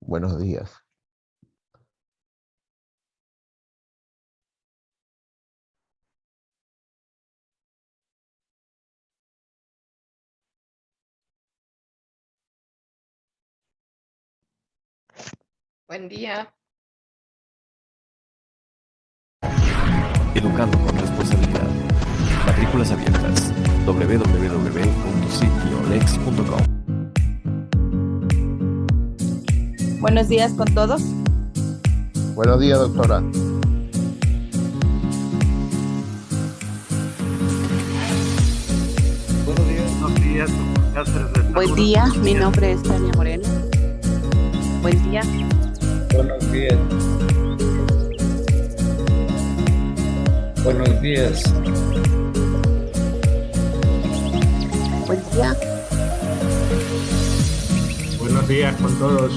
Buenos días. Buen día. Educando con responsabilidad. Matrículas abiertas. www.cityolex.com. Buenos días con todos. Buenos días, doctora. Buenos días. Buen día, mi nombre es Tania Moreno. Buen día. Buenos días. Buenos días. Buen día. Buenos días con todos.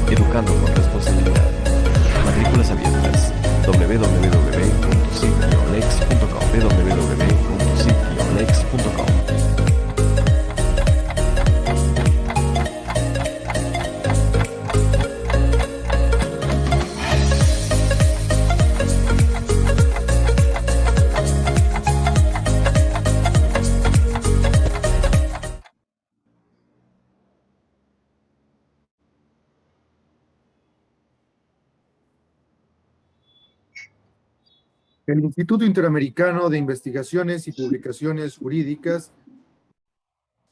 Educando con responsabilidad. Matrículas abiertas. www.cityolex.com. www.cityolex.com. El Instituto Interamericano de Investigaciones y Publicaciones Jurídicas,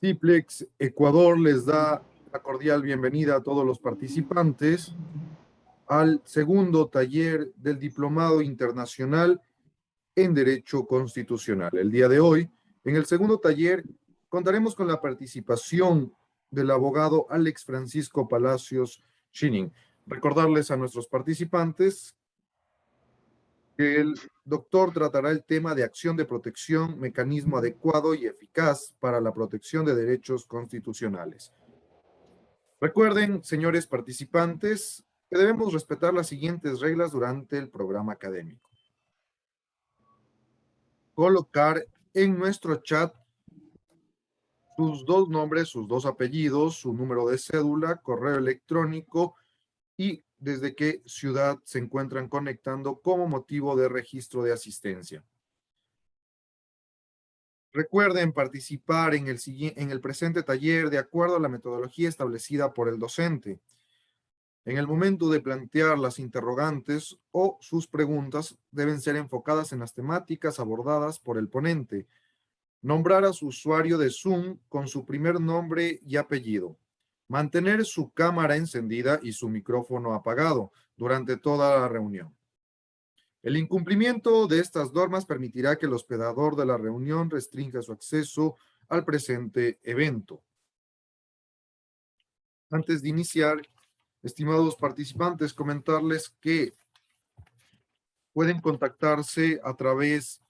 CIPLEX Ecuador, les da la cordial bienvenida a todos los participantes al segundo taller del Diplomado Internacional en Derecho Constitucional. El día de hoy, en el segundo taller, contaremos con la participación del abogado Alex Francisco Palacios Schinning. Recordarles a nuestros participantes que el doctor tratará el tema de acción de protección, mecanismo adecuado y eficaz para la protección de derechos constitucionales. Recuerden, señores participantes, que debemos respetar las siguientes reglas durante el programa académico. Colocar en nuestro chat sus dos nombres, sus dos apellidos, su número de cédula, correo electrónico y desde qué ciudad se encuentran conectando como motivo de registro de asistencia. Recuerden participar en el presente taller de acuerdo a la metodología establecida por el docente. En el momento de plantear las interrogantes o sus preguntas deben ser enfocadas en las temáticas abordadas por el ponente. Nombrar a su usuario de Zoom con su primer nombre y apellido. Mantener su cámara encendida y su micrófono apagado durante toda la reunión. El incumplimiento de estas normas permitirá que el hospedador de la reunión restrinja su acceso al presente evento. Antes de iniciar, estimados participantes, comentarles que pueden contactarse a través,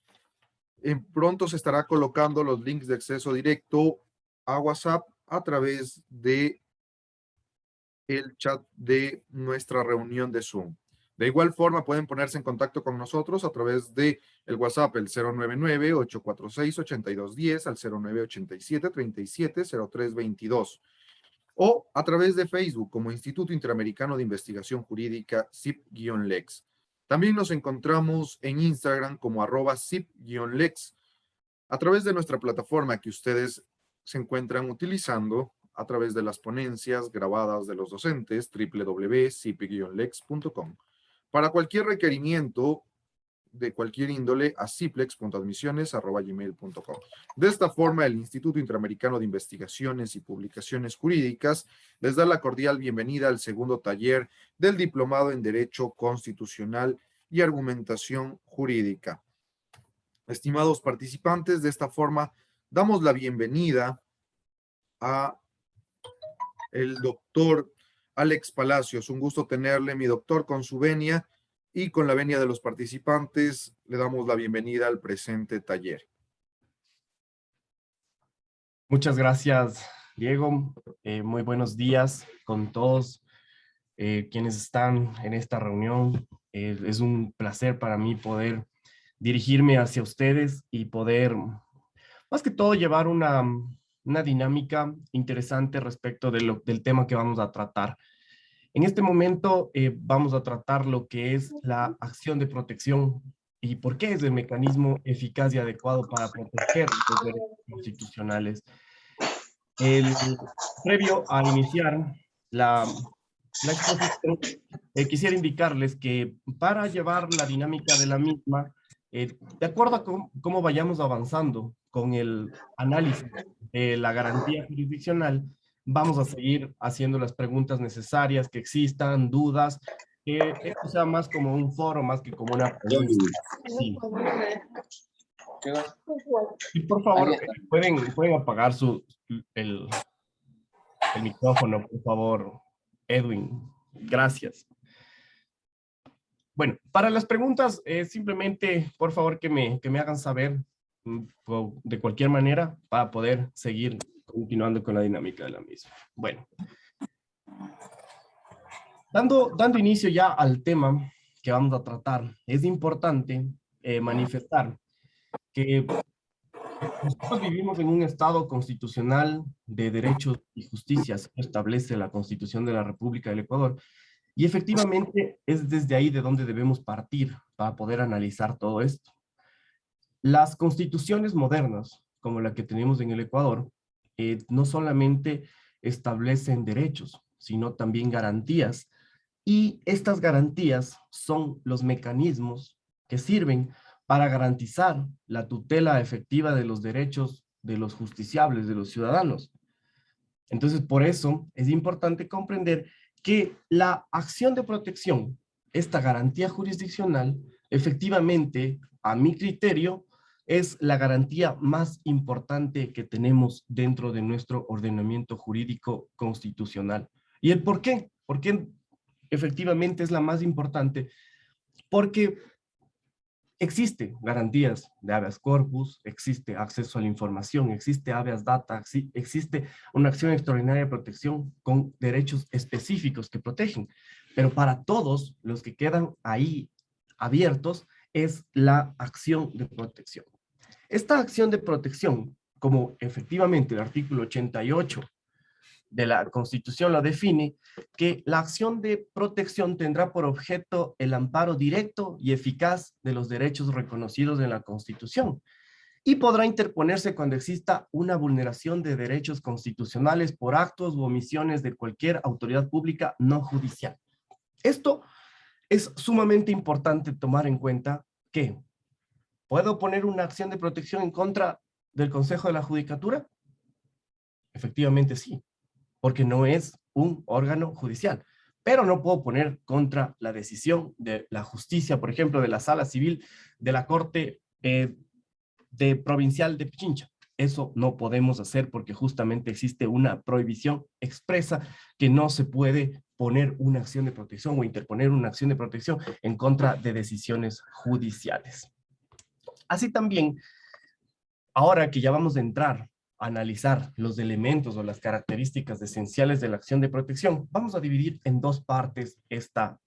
pronto se estará colocando los links de acceso directo a WhatsApp a través de el chat de nuestra reunión de Zoom. De igual forma, pueden ponerse en contacto con nosotros a través de el WhatsApp, el 099-846-8210, al 0987-370322, o a través de Facebook como Instituto Interamericano de Investigación Jurídica, CIP-LEX. También nos encontramos en Instagram como @CIP-LEX. A través de nuestra plataforma que ustedes se encuentran utilizando, a través de las ponencias grabadas de los docentes, www.cip-lex.com. Para cualquier requerimiento de cualquier índole, a ciplex.admisiones@gmail.com. De esta forma, el Instituto Interamericano de Investigaciones y Publicaciones Jurídicas les da la cordial bienvenida al segundo taller del Diplomado en Derecho Constitucional y Argumentación Jurídica. Estimados participantes, de esta forma damos la bienvenida a el doctor Alex Palacios. Un gusto tenerle, mi doctor, con su venia y con la venia de los participantes. Le damos la bienvenida al presente taller. Muchas gracias, Diego. Muy buenos días con todos quienes están en esta reunión. Es un placer para mí poder dirigirme hacia ustedes y poder, más que todo, llevar una dinámica interesante respecto del tema que vamos a tratar. En este momento vamos a tratar lo que es la acción de protección y por qué es el mecanismo eficaz y adecuado para proteger los derechos constitucionales. Previo a iniciar la exposición, quisiera indicarles que para llevar la dinámica de la misma, de acuerdo a cómo vayamos avanzando con el análisis de la garantía jurisdiccional, vamos a seguir haciendo las preguntas necesarias que existan, dudas, que esto sea más como un foro, más que como una pregunta. Sí. Y por favor, pueden apagar el micrófono, por favor, Edwin. Gracias. Bueno, para las preguntas, simplemente, por favor, que me hagan saber de cualquier manera para poder seguir continuando con la dinámica de la misma. Bueno, dando inicio ya al tema que vamos a tratar, es importante manifestar que nosotros vivimos en un Estado constitucional de derechos y justicia, se establece la Constitución de la República del Ecuador, y efectivamente es desde ahí de donde debemos partir para poder analizar todo esto. Las constituciones modernas, como la que tenemos en el Ecuador, no solamente establecen derechos, sino también garantías, y estas garantías son los mecanismos que sirven para garantizar la tutela efectiva de los derechos de los justiciables, de los ciudadanos. Entonces, por eso es importante comprender que la acción de protección, esta garantía jurisdiccional, efectivamente, a mi criterio, es la garantía más importante que tenemos dentro de nuestro ordenamiento jurídico constitucional. ¿Y el por qué? ¿Por qué efectivamente es la más importante? Porque existe garantías de habeas corpus, existe acceso a la información, existe habeas data, existe una acción extraordinaria de protección con derechos específicos que protegen. Pero para todos los que quedan ahí abiertos es la acción de protección. Esta acción de protección, como efectivamente el artículo 88 de la Constitución lo define, que la acción de protección tendrá por objeto el amparo directo y eficaz de los derechos reconocidos en la Constitución. y podrá interponerse cuando exista una vulneración de derechos constitucionales por actos u omisiones de cualquier autoridad pública no judicial. Esto es sumamente importante tomar en cuenta que ¿puedo poner una acción de protección en contra del Consejo de la Judicatura? Efectivamente sí, porque no es un órgano judicial, pero no puedo poner contra la decisión de la justicia, por ejemplo, de la Sala Civil de la Corte de Provincial de Pichincha. Eso no podemos hacer porque justamente existe una prohibición expresa que no se puede poner una acción de protección o interponer una acción de protección en contra de decisiones judiciales. Así también, ahora que ya vamos a entrar a analizar los elementos o las características esenciales de la acción de protección, vamos a dividir en dos partes esta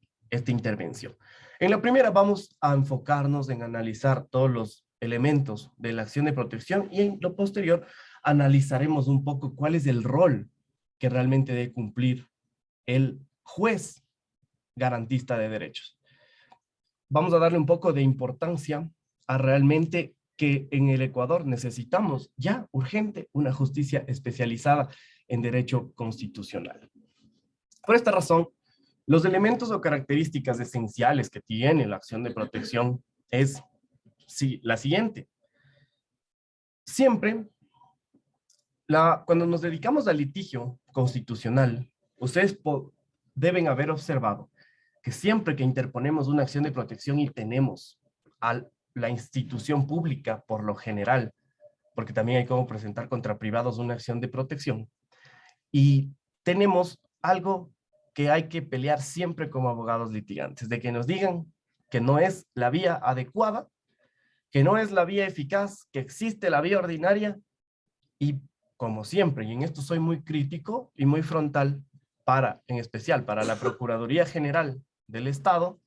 intervención. En la primera vamos a enfocarnos en analizar todos los elementos de la acción de protección y en lo posterior analizaremos un poco cuál es el rol que realmente debe cumplir el juez garantista de derechos. Vamos a darle un poco de importancia a realmente que en el Ecuador necesitamos ya urgente una justicia especializada en derecho constitucional. Por esta razón, los elementos o características esenciales que tiene la acción de protección es la siguiente. Siempre, cuando nos dedicamos al litigio constitucional, ustedes deben haber observado que siempre que interponemos una acción de protección y tenemos a la institución pública, por lo general, porque también hay como presentar contra privados una acción de protección, y tenemos algo que hay que pelear siempre como abogados litigantes, de que nos digan que no es la vía adecuada, que no es la vía eficaz, que existe la vía ordinaria, y como siempre, y en esto soy muy crítico y muy frontal, en especial para la Procuraduría General del Estado,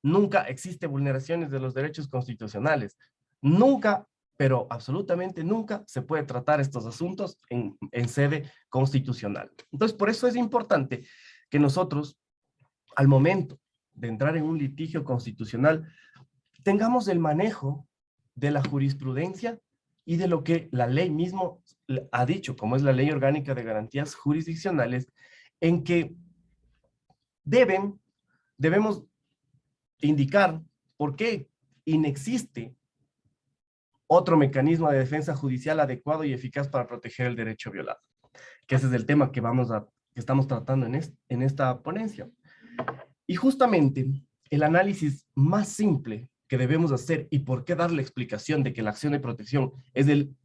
nunca existe vulneraciones de los derechos constitucionales. Nunca, pero absolutamente nunca, se puede tratar estos asuntos en sede constitucional. Entonces, por eso es importante que nosotros, al momento de entrar en un litigio constitucional, tengamos el manejo de la jurisprudencia y de lo que la ley mismo ha dicho, como es la Ley Orgánica de Garantías Jurisdiccionales, en que debemos indicar por qué inexiste otro mecanismo de defensa judicial adecuado y eficaz para proteger el derecho violado. Que ese es el tema que estamos tratando en esta ponencia. Y justamente el análisis más simple que debemos hacer y por qué dar la explicación de que la acción de protección es el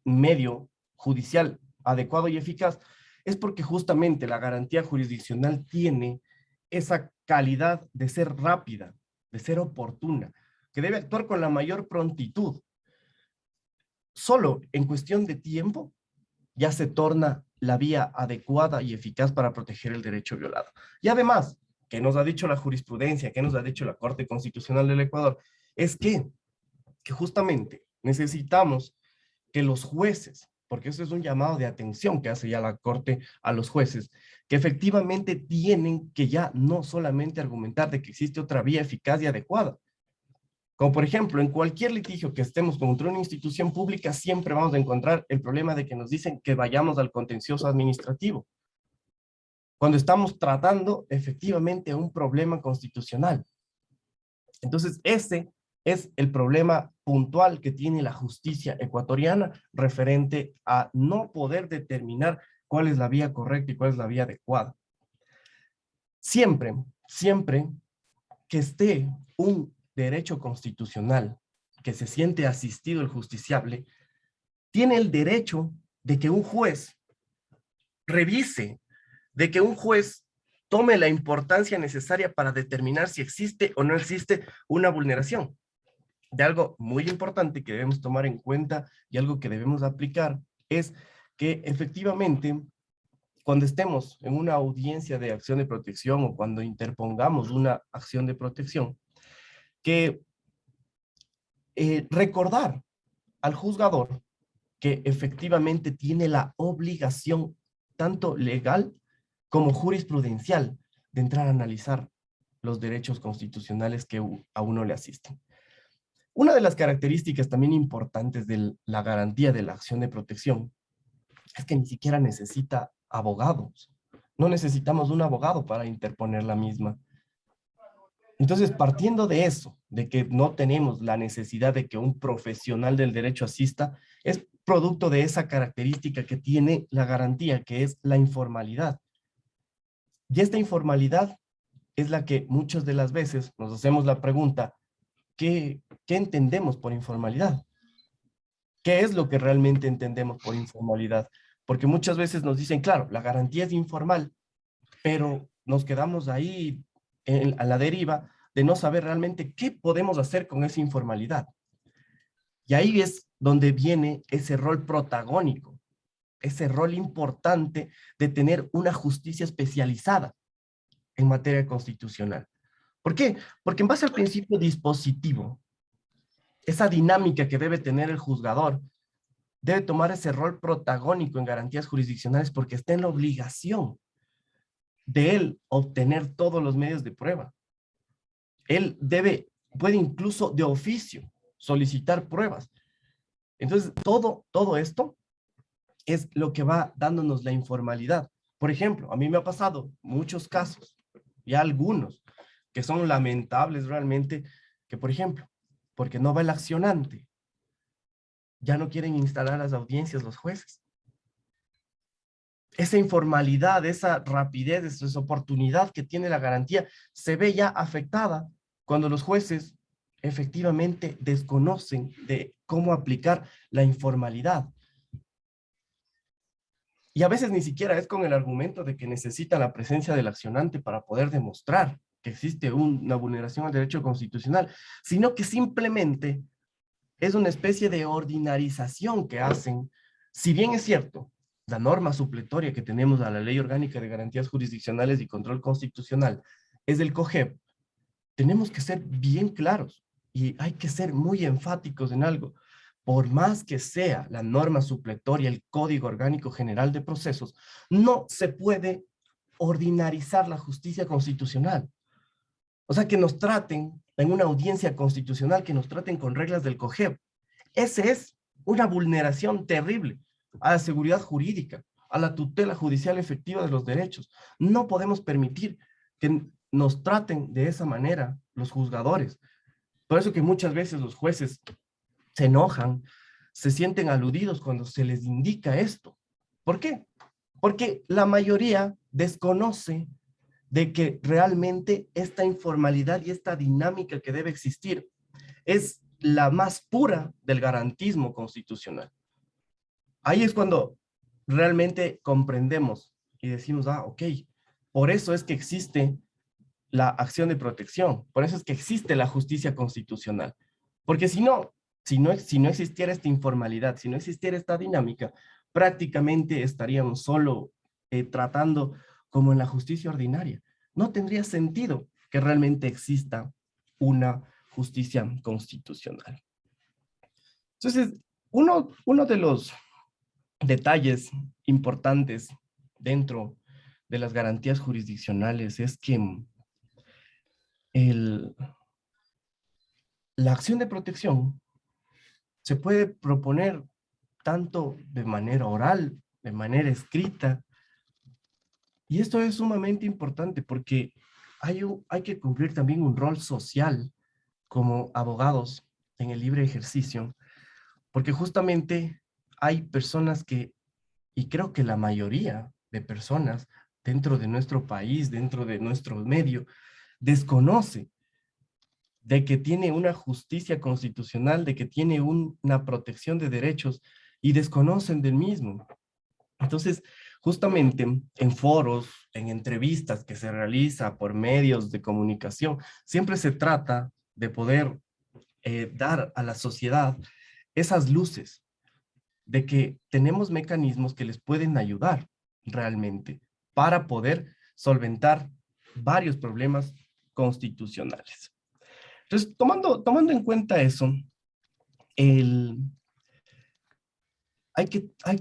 medio judicial adecuado y eficaz es porque justamente la garantía jurisdiccional tiene esa calidad de ser rápida, de ser oportuna, que debe actuar con la mayor prontitud. Solo en cuestión de tiempo ya se torna la vía adecuada y eficaz para proteger el derecho violado. Y además, ¿qué nos ha dicho la jurisprudencia? ¿Qué nos ha dicho la Corte Constitucional del Ecuador? Es que justamente necesitamos que los jueces, porque eso es un llamado de atención que hace ya la Corte a los jueces, que efectivamente tienen que ya no solamente argumentar de que existe otra vía eficaz y adecuada. Como por ejemplo, en cualquier litigio que estemos contra una institución pública, siempre vamos a encontrar el problema de que nos dicen que vayamos al contencioso administrativo, cuando estamos tratando efectivamente un problema constitucional. Entonces, ese es el problema puntual que tiene la justicia ecuatoriana referente a no poder determinar cuál es la vía correcta y cuál es la vía adecuada. Siempre que esté un derecho constitucional que se siente asistido el justiciable, tiene el derecho de que un juez revise, de que un juez tome la importancia necesaria para determinar si existe o no existe una vulneración. De algo muy importante que debemos tomar en cuenta y algo que debemos aplicar es que efectivamente cuando estemos en una audiencia de acción de protección o cuando interpongamos una acción de protección, que recordar al juzgador que efectivamente tiene la obligación tanto legal como jurisprudencial de entrar a analizar los derechos constitucionales que a uno le asisten. Una de las características también importantes de la garantía de la acción de protección es que ni siquiera necesita abogados. No necesitamos un abogado para interponer la misma. Entonces, partiendo de eso, de que no tenemos la necesidad de que un profesional del derecho asista, es producto de esa característica que tiene la garantía, que es la informalidad. Y esta informalidad es la que muchas de las veces nos hacemos la pregunta, ¿qué entendemos por informalidad? ¿Qué es lo que realmente entendemos por informalidad? Porque muchas veces nos dicen, claro, la garantía es informal, pero nos quedamos ahí a la deriva de no saber realmente qué podemos hacer con esa informalidad. Y ahí es donde viene ese rol protagónico, ese rol importante de tener una justicia especializada en materia constitucional. ¿Por qué? Porque en base al principio dispositivo, esa dinámica que debe tener el juzgador, debe tomar ese rol protagónico en garantías jurisdiccionales porque está en la obligación de él obtener todos los medios de prueba. Él puede incluso de oficio solicitar pruebas. Entonces, todo esto es lo que va dándonos la informalidad. Por ejemplo, a mí me ha pasado muchos casos, ya algunos, que son lamentables realmente, que por ejemplo, porque no va el accionante, ya no quieren instalar las audiencias los jueces. Esa informalidad, esa rapidez, esa oportunidad que tiene la garantía se ve ya afectada cuando los jueces efectivamente desconocen de cómo aplicar la informalidad. Y a veces ni siquiera es con el argumento de que necesita la presencia del accionante para poder demostrar que existe una vulneración al derecho constitucional, sino que simplemente es una especie de ordinarización que hacen. Si bien es cierto, la norma supletoria que tenemos a la Ley Orgánica de Garantías Jurisdiccionales y Control Constitucional es del COGEP, tenemos que ser bien claros y hay que ser muy enfáticos en algo. Por más que sea la norma supletoria, el Código Orgánico General de Procesos, no se puede ordinarizar la justicia constitucional. O sea, que nos traten en una audiencia constitucional, que nos traten con reglas del COGEP. Esa es una vulneración terrible a la seguridad jurídica, a la tutela judicial efectiva de los derechos. No podemos permitir que nos traten de esa manera los juzgadores. Por eso que muchas veces los jueces se enojan, se sienten aludidos cuando se les indica esto. ¿Por qué? Porque la mayoría desconoce de que realmente esta informalidad y esta dinámica que debe existir es la más pura del garantismo constitucional. Ahí es cuando realmente comprendemos y decimos, ok, por eso es que existe la acción de protección, por eso es que existe la justicia constitucional. Porque si no existiera esta informalidad, si no existiera esta dinámica, prácticamente estaríamos solo tratando como en la justicia ordinaria. No tendría sentido que realmente exista una justicia constitucional. Entonces, uno de los detalles importantes dentro de las garantías jurisdiccionales es que la acción de protección se puede proponer tanto de manera oral, de manera escrita, y esto es sumamente importante porque hay que cumplir también un rol social como abogados en el libre ejercicio, porque justamente hay personas que, y creo que la mayoría de personas dentro de nuestro país, dentro de nuestro medio, desconoce de que tiene una justicia constitucional, de que tiene una protección de derechos y desconocen del mismo. Entonces, justamente en foros, en entrevistas que se realiza por medios de comunicación, siempre se trata de poder dar a la sociedad esas luces de que tenemos mecanismos que les pueden ayudar realmente para poder solventar varios problemas constitucionales. Entonces, tomando en cuenta eso, hay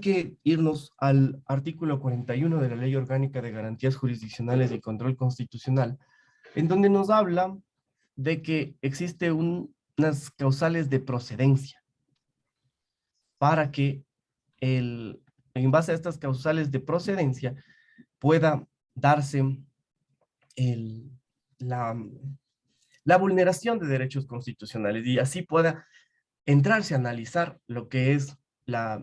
que irnos al artículo 41 de la Ley Orgánica de Garantías Jurisdiccionales y Control Constitucional, en donde nos habla de que existe unas causales de procedencia para que en base a estas causales de procedencia pueda darse la vulneración de derechos constitucionales y así pueda entrarse a analizar lo que es la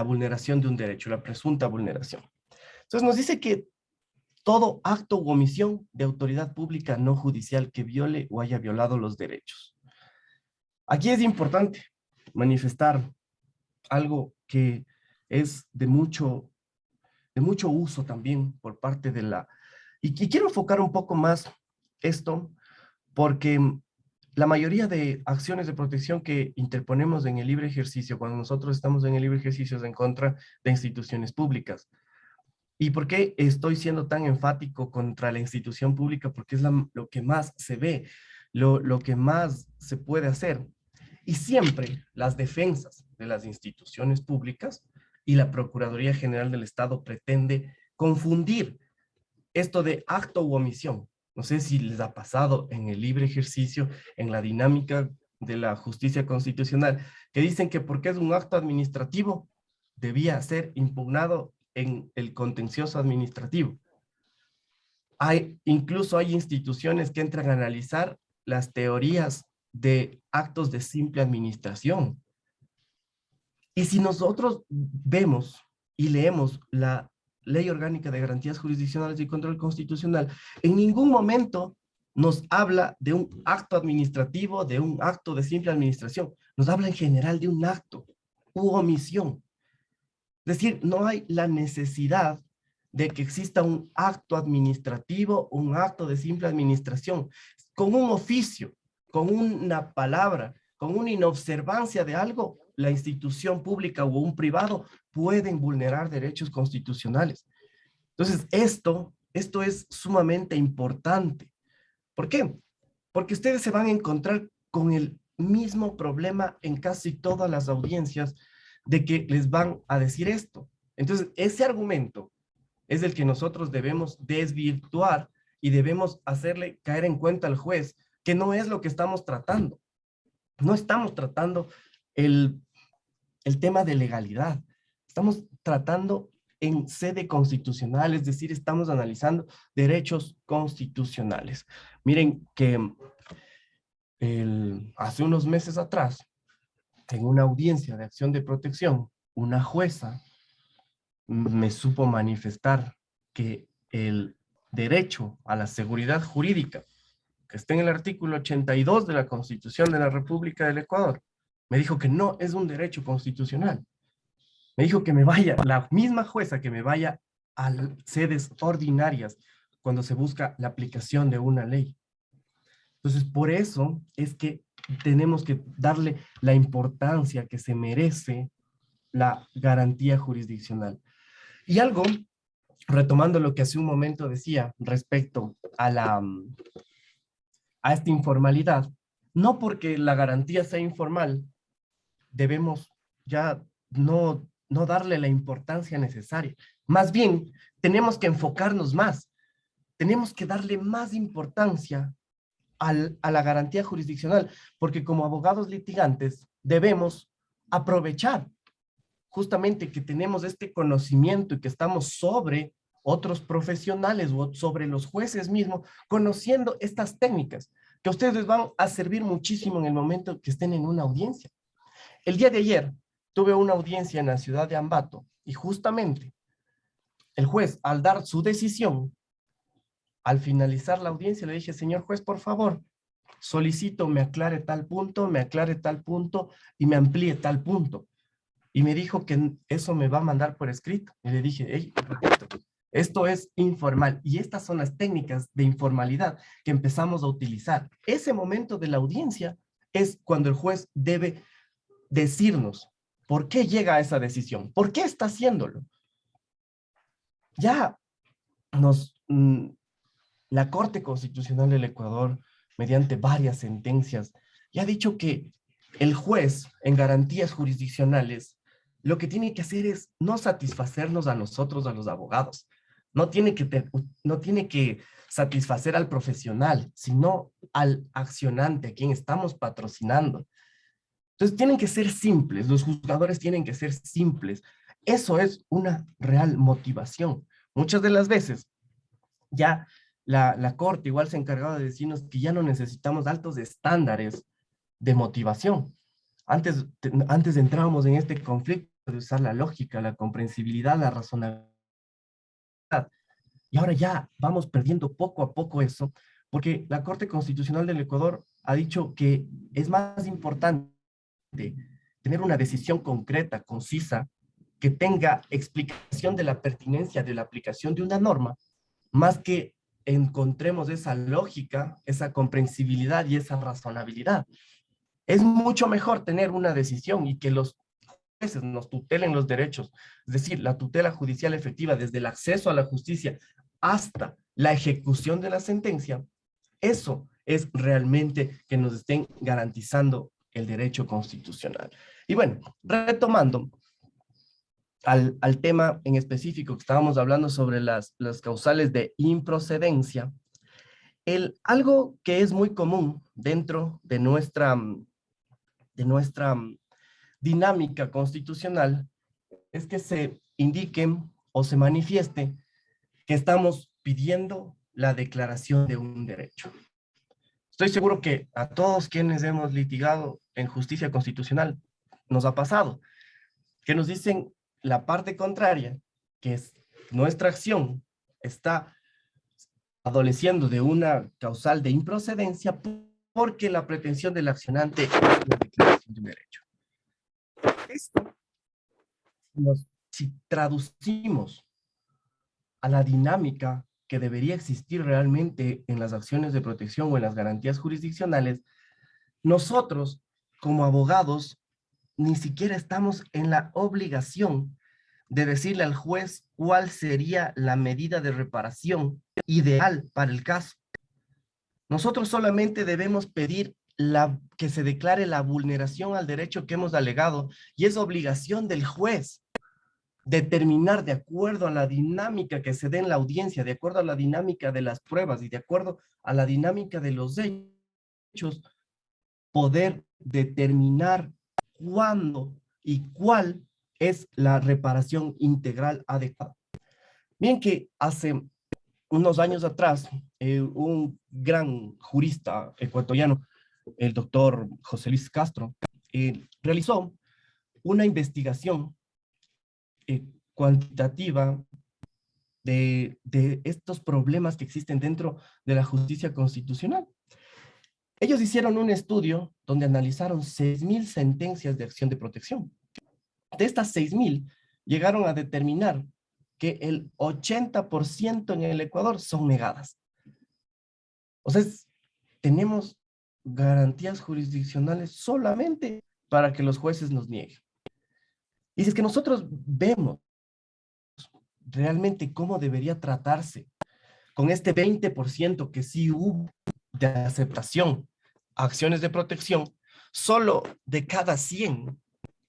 vulneración de un derecho, la presunta vulneración. Entonces nos dice que todo acto u omisión de autoridad pública no judicial que viole o haya violado los derechos. Aquí es importante manifestar algo que es de mucho uso también por parte de la... Y quiero enfocar un poco más esto porque la mayoría de acciones de protección que interponemos en el libre ejercicio, cuando nosotros estamos en el libre ejercicio, es en contra de instituciones públicas. ¿Y por qué estoy siendo tan enfático contra la institución pública? Porque es lo que más se ve, lo que más se puede hacer. Y siempre las defensas de las instituciones públicas y la Procuraduría General del Estado pretende confundir esto de acto u omisión. No sé si les ha pasado en el libre ejercicio, en la dinámica de la justicia constitucional, que dicen que porque es un acto administrativo, debía ser impugnado en el contencioso administrativo. Incluso hay instituciones que entran a analizar las teorías de actos de simple administración. Y si nosotros vemos y leemos la Ley Orgánica de Garantías Jurisdiccionales y Control Constitucional, en ningún momento nos habla de un acto administrativo, de un acto de simple administración. Nos habla en general de un acto u omisión. Es decir, no hay la necesidad de que exista un acto administrativo, un acto de simple administración. Con un oficio, con una palabra, con una inobservancia de algo, la institución pública o un privado pueden vulnerar derechos constitucionales. Entonces, esto es sumamente importante. ¿Por qué? Porque ustedes se van a encontrar con el mismo problema en casi todas las audiencias de que les van a decir esto. Entonces, ese argumento es el que nosotros debemos desvirtuar y debemos hacerle caer en cuenta al juez que no es lo que estamos tratando. No estamos tratando el tema de legalidad. Estamos tratando en sede constitucional, es decir, estamos analizando derechos constitucionales. Miren que hace unos meses atrás, en una audiencia de acción de protección, una jueza me supo manifestar que el derecho a la seguridad jurídica, que está en el artículo 82 de la Constitución de la República del Ecuador, me dijo que no es un derecho constitucional. Me dijo que me vaya, la misma jueza, que me vaya a sedes ordinarias cuando se busca la aplicación de una ley. Entonces, por eso es que tenemos que darle la importancia que se merece la garantía jurisdiccional. Y algo, retomando lo que hace un momento decía respecto a esta informalidad, no porque la garantía sea informal, debemos ya no darle la importancia necesaria. Más bien, tenemos que enfocarnos más. Tenemos que darle más importancia a la garantía jurisdiccional, porque como abogados litigantes debemos aprovechar justamente que tenemos este conocimiento y que estamos sobre otros profesionales o sobre los jueces mismos, conociendo estas técnicas que a ustedes les van a servir muchísimo en el momento que estén en una audiencia. El día de ayer tuve una audiencia en la ciudad de Ambato y justamente el juez, al dar su decisión, al finalizar la audiencia, le dije, señor juez, por favor, solicito me aclare tal punto y me amplíe tal punto. Y me dijo que eso me va a mandar por escrito. Y le dije, hey, esto es informal. Y estas son las técnicas de informalidad que empezamos a utilizar. Ese momento de la audiencia es cuando el juez debe decirnos por qué llega a esa decisión, por qué está haciéndolo. Ya la Corte Constitucional del Ecuador, mediante varias sentencias, ya ha dicho que el juez en garantías jurisdiccionales lo que tiene que hacer es no satisfacernos a nosotros, a los abogados, No tiene que satisfacer al profesional, sino al accionante, a quien estamos patrocinando. Entonces tienen que ser simples, los juzgadores tienen que ser simples. Eso es una real motivación. Muchas de las veces ya la corte igual se ha encargado de decirnos que ya no necesitamos altos estándares de motivación. Antes entrábamos en este conflicto de usar la lógica, la comprensibilidad, la razonabilidad. Y ahora ya vamos perdiendo poco a poco eso, porque la Corte Constitucional del Ecuador ha dicho que es más importante tener una decisión concreta, concisa, que tenga explicación de la pertinencia de la aplicación de una norma, más que encontremos esa lógica, esa comprensibilidad y esa razonabilidad. Es mucho mejor tener una decisión y que los jueces nos tutelen los derechos, es decir, la tutela judicial efectiva desde el acceso a la justicia hasta la ejecución de la sentencia. Eso es realmente que nos estén garantizando el derecho constitucional. Y bueno, retomando al tema en específico que estábamos hablando sobre las causales de improcedencia, algo que es muy común dentro de nuestra dinámica constitucional es que se indiquen o se manifieste que estamos pidiendo la declaración de un derecho. Estoy seguro que a todos quienes hemos litigado en justicia constitucional nos ha pasado, que nos dicen la parte contraria, que es nuestra acción está adoleciendo de una causal de improcedencia porque la pretensión del accionante es la declaración de un derecho. Esto, si traducimos a la dinámica que debería existir realmente en las acciones de protección o en las garantías jurisdiccionales, nosotros como abogados ni siquiera estamos en la obligación de decirle al juez cuál sería la medida de reparación ideal para el caso. Nosotros solamente debemos pedir que se declare la vulneración al derecho que hemos alegado, y es obligación del juez determinar, de acuerdo a la dinámica que se dé en la audiencia, de acuerdo a la dinámica de las pruebas y de acuerdo a la dinámica de los hechos, poder determinar cuándo y cuál es la reparación integral adecuada. Bien que hace unos años atrás, un gran jurista ecuatoriano, el doctor José Luis Castro, realizó una investigación cuantitativa de estos problemas que existen dentro de la justicia constitucional. Ellos hicieron un estudio donde analizaron 6,000 sentencias de acción de protección. De estas 6,000, llegaron a determinar que el 80% en el Ecuador son negadas. O sea, tenemos garantías jurisdiccionales solamente para que los jueces nos nieguen. Y si es que nosotros vemos realmente cómo debería tratarse con este 20% que sí hubo de aceptación a acciones de protección, solo de cada 100,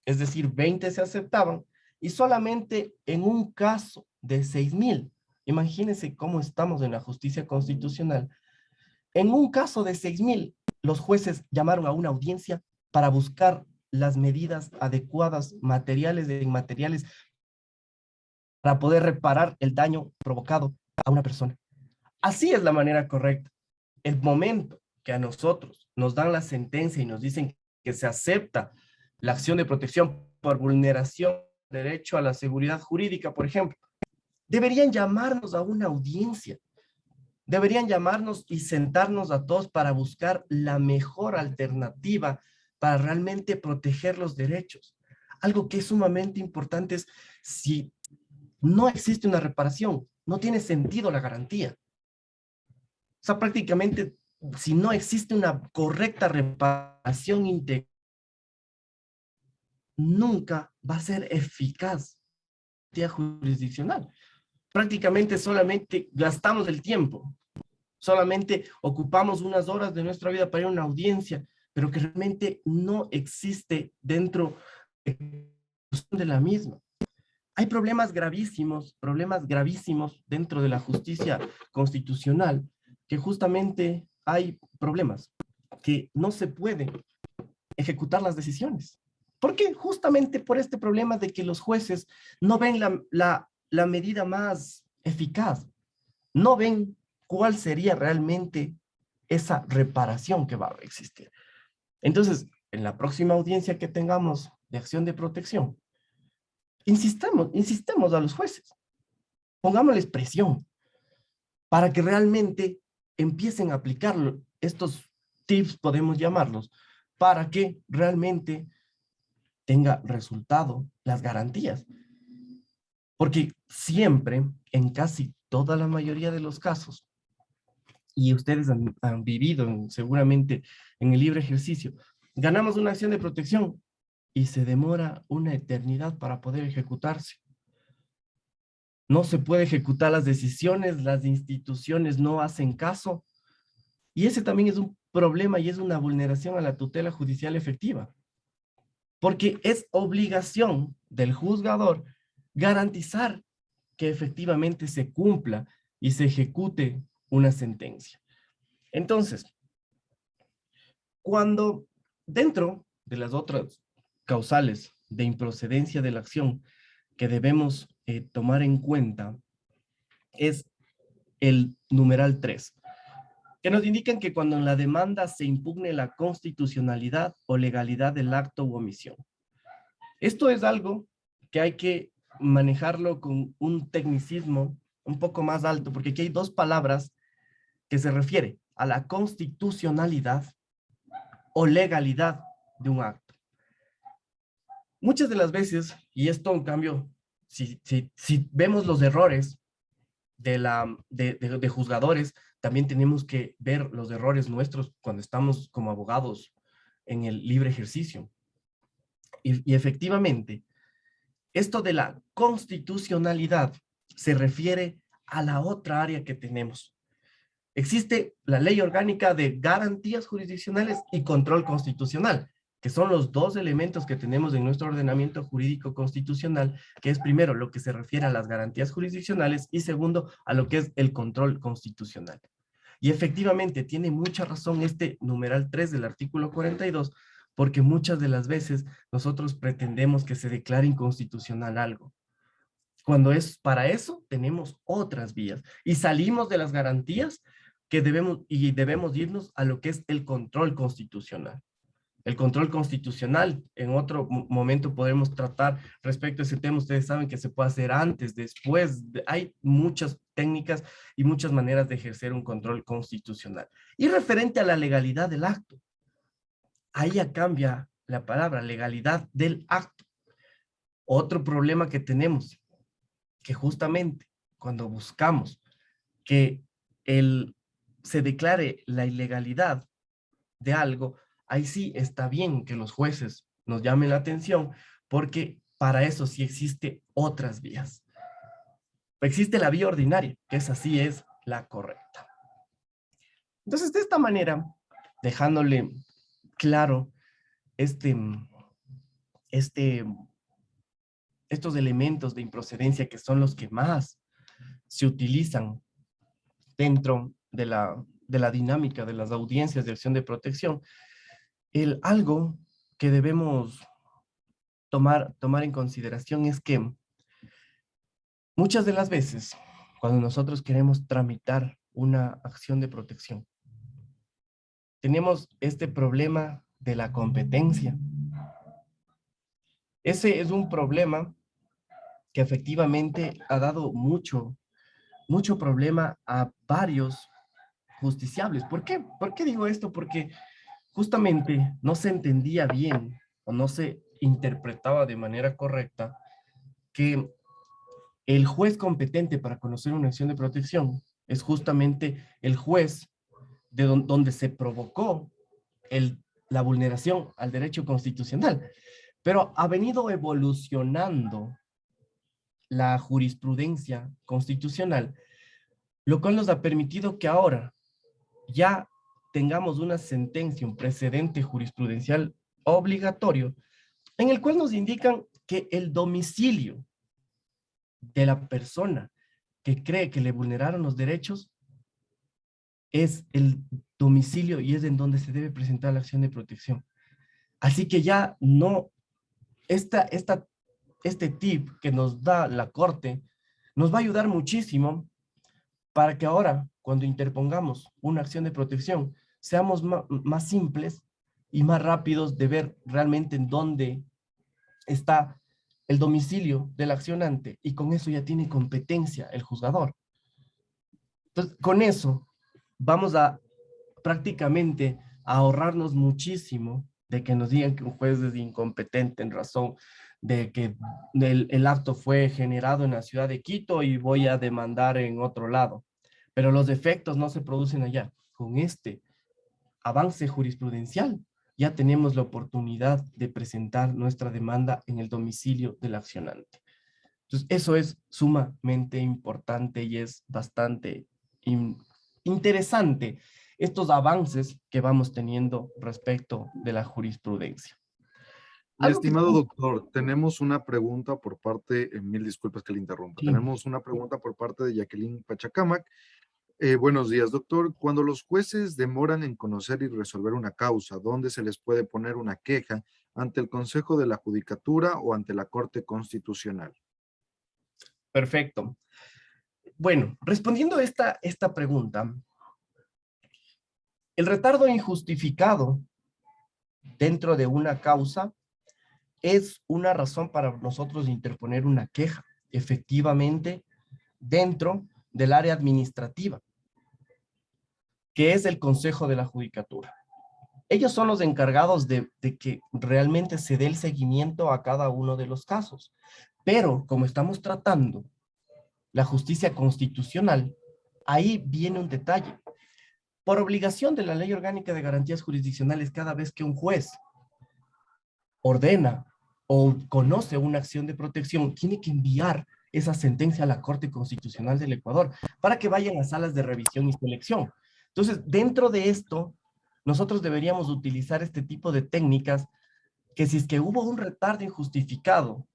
es decir, 20 se aceptaban, y solamente en un caso de 6,000, imagínense cómo estamos en la justicia constitucional, en un caso de 6,000, los jueces llamaron a una audiencia para buscar las medidas adecuadas, materiales e inmateriales, para poder reparar el daño provocado a una persona. Así es la manera correcta. El momento que a nosotros nos dan la sentencia y nos dicen que se acepta la acción de protección por vulneración del derecho a la seguridad jurídica, por ejemplo, deberían llamarnos a una audiencia. Deberían llamarnos y sentarnos a todos para buscar la mejor alternativa para realmente proteger los derechos. Algo que es sumamente importante es, si no existe una reparación, no tiene sentido la garantía. O sea, prácticamente, si no existe una correcta reparación integral, nunca va a ser eficaz la jurisdiccional. Prácticamente solamente gastamos el tiempo, solamente ocupamos unas horas de nuestra vida para ir a una audiencia, pero que realmente no existe dentro de la misma. hay problemas gravísimos dentro de la justicia constitucional, que justamente hay problemas que no se pueden ejecutar las decisiones. ¿Por qué? Justamente por este problema de que los jueces no ven la medida más eficaz, no ven cuál sería realmente esa reparación que va a existir. Entonces, en la próxima audiencia que tengamos de acción de protección, insistemos a los jueces, pongámosles presión para que realmente empiecen a aplicar estos tips, podemos llamarlos, para que realmente tenga resultado las garantías. Porque siempre, en casi toda la mayoría de los casos, y ustedes han vivido seguramente en el libre ejercicio, ganamos una acción de protección y se demora una eternidad para poder ejecutarse. No se puede ejecutar las decisiones, las instituciones no hacen caso, y ese también es un problema y es una vulneración a la tutela judicial efectiva, porque es obligación del juzgador garantizar que efectivamente se cumpla y se ejecute una sentencia. Entonces, cuando dentro de las otras causales de improcedencia de la acción que debemos tomar en cuenta es el numeral 3, que nos indican que cuando en la demanda se impugne la constitucionalidad o legalidad del acto u omisión. Esto es algo que hay que manejarlo con un tecnicismo un poco más alto, porque aquí hay dos palabras que se refiere a la constitucionalidad o legalidad de un acto. Muchas de las veces, y esto en cambio, si vemos los errores de juzgadores, también tenemos que ver los errores nuestros cuando estamos como abogados en el libre ejercicio. Y efectivamente, esto de la constitucionalidad se refiere a la otra área que tenemos. Existe la Ley Orgánica de Garantías Jurisdiccionales y Control Constitucional, que son los dos elementos que tenemos en nuestro ordenamiento jurídico constitucional, que es primero lo que se refiere a las garantías jurisdiccionales y segundo a lo que es el control constitucional. Y efectivamente tiene mucha razón este numeral 3 del artículo 42, porque muchas de las veces nosotros pretendemos que se declare inconstitucional algo. Cuando es para eso, tenemos otras vías y salimos de las garantías que debemos irnos a lo que es el control constitucional. El control constitucional, en otro momento podremos tratar respecto a ese tema. Ustedes saben que se puede hacer antes, después. Hay muchas técnicas y muchas maneras de ejercer un control constitucional. Y referente a la legalidad del acto, ahí ya cambia la palabra, legalidad del acto. Otro problema que tenemos, que justamente cuando buscamos que se declare la ilegalidad de algo, ahí sí está bien que los jueces nos llamen la atención, porque para eso sí existe otras vías. Existe la vía ordinaria, que esa sí es la correcta. Entonces, de esta manera, dejándole claro estos elementos de improcedencia que son los que más se utilizan dentro de la dinámica de las audiencias de acción de protección, algo que debemos tomar en consideración es que muchas de las veces, cuando nosotros queremos tramitar una acción de protección, tenemos este problema de la competencia. Ese es un problema que efectivamente ha dado mucho problema a varios justiciables. ¿Por qué? ¿Por qué digo esto? Porque justamente no se entendía bien o no se interpretaba de manera correcta que el juez competente para conocer una acción de protección es justamente el juez donde se provocó la vulneración al derecho constitucional. Pero ha venido evolucionando la jurisprudencia constitucional, lo cual nos ha permitido que ahora ya tengamos una sentencia, un precedente jurisprudencial obligatorio, en el cual nos indican que el domicilio de la persona que cree que le vulneraron los derechos es el domicilio y es en donde se debe presentar la acción de protección. Así que ya no, este tip que nos da la Corte nos va a ayudar muchísimo para que ahora, cuando interpongamos una acción de protección, seamos más simples y más rápidos de ver realmente en dónde está el domicilio del accionante, y con eso ya tiene competencia el juzgador. Entonces, con eso vamos a prácticamente a ahorrarnos muchísimo de que nos digan que un juez es incompetente en razón de que el acto fue generado en la ciudad de Quito y voy a demandar en otro lado. Pero los efectos no se producen allá. Con este avance jurisprudencial ya tenemos la oportunidad de presentar nuestra demanda en el domicilio del accionante. Entonces, eso es sumamente importante y es bastante interesante estos avances que vamos teniendo respecto de la jurisprudencia. Mi estimado doctor, tenemos una pregunta por parte, mil disculpas que le interrumpa, Sí. tenemos una pregunta por parte de Jacqueline Pachacamac. Buenos días, doctor. Cuando los jueces demoran en conocer y resolver una causa, ¿dónde se les puede poner una queja? ¿Ante el Consejo de la Judicatura o ante la Corte Constitucional? Perfecto. Bueno, respondiendo a esta pregunta, el retardo injustificado dentro de una causa es una razón para nosotros interponer una queja, efectivamente, dentro del área administrativa, que es el Consejo de la Judicatura. Ellos son los encargados de que realmente se dé el seguimiento a cada uno de los casos. Pero como estamos tratando la justicia constitucional, ahí viene un detalle. Por obligación de la Ley Orgánica de Garantías Jurisdiccionales, cada vez que un juez ordena o conoce una acción de protección, tiene que enviar esa sentencia a la Corte Constitucional del Ecuador para que vayan a salas de revisión y selección. Entonces, dentro de esto, nosotros deberíamos utilizar este tipo de técnicas que, si es que hubo un retardo injustificado,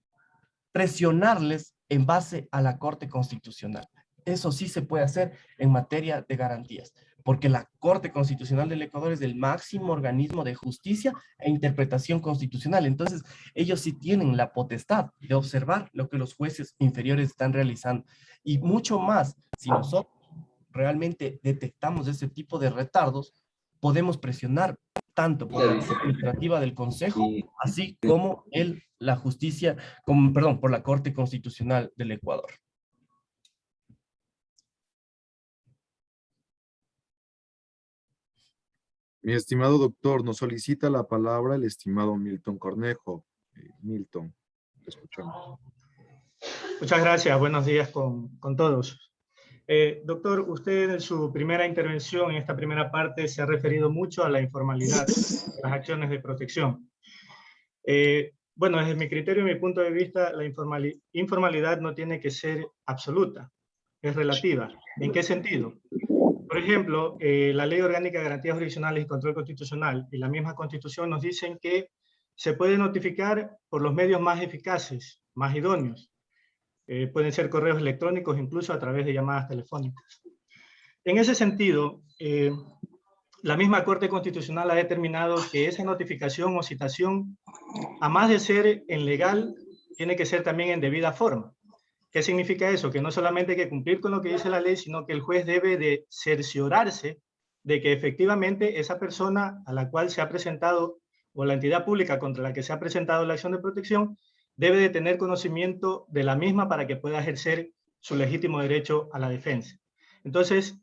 presionarles en base a la Corte Constitucional. Eso sí se puede hacer en materia de garantías, porque la Corte Constitucional del Ecuador es el máximo organismo de justicia e interpretación constitucional. Entonces, ellos sí tienen la potestad de observar lo que los jueces inferiores están realizando. Y mucho más, si nosotros realmente detectamos ese tipo de retardos, podemos presionar tanto por la Corte Administrativa del Consejo, así como la justicia, por la Corte Constitucional del Ecuador. Mi estimado doctor, nos solicita la palabra el estimado Milton Cornejo. Milton, te escuchamos. Muchas gracias, buenos días con todos. Doctor, usted en su primera intervención, en esta primera parte, se ha referido mucho a la informalidad de las acciones de protección. Bueno, desde mi criterio y mi punto de vista, la informalidad no tiene que ser absoluta, es relativa. ¿En qué sentido? Por ejemplo, la Ley Orgánica de Garantías Jurisdiccionales y Control Constitucional y la misma Constitución nos dicen que se puede notificar por los medios más eficaces, más idóneos. Pueden ser correos electrónicos, incluso a través de llamadas telefónicas. En ese sentido, la misma Corte Constitucional ha determinado que esa notificación o citación, a más de ser en legal, tiene que ser también en debida forma. ¿Qué significa eso? Que no solamente hay que cumplir con lo que dice la ley, sino que el juez debe de cerciorarse de que efectivamente esa persona a la cual se ha presentado, o la entidad pública contra la que se ha presentado la acción de protección, debe de tener conocimiento de la misma para que pueda ejercer su legítimo derecho a la defensa. Entonces,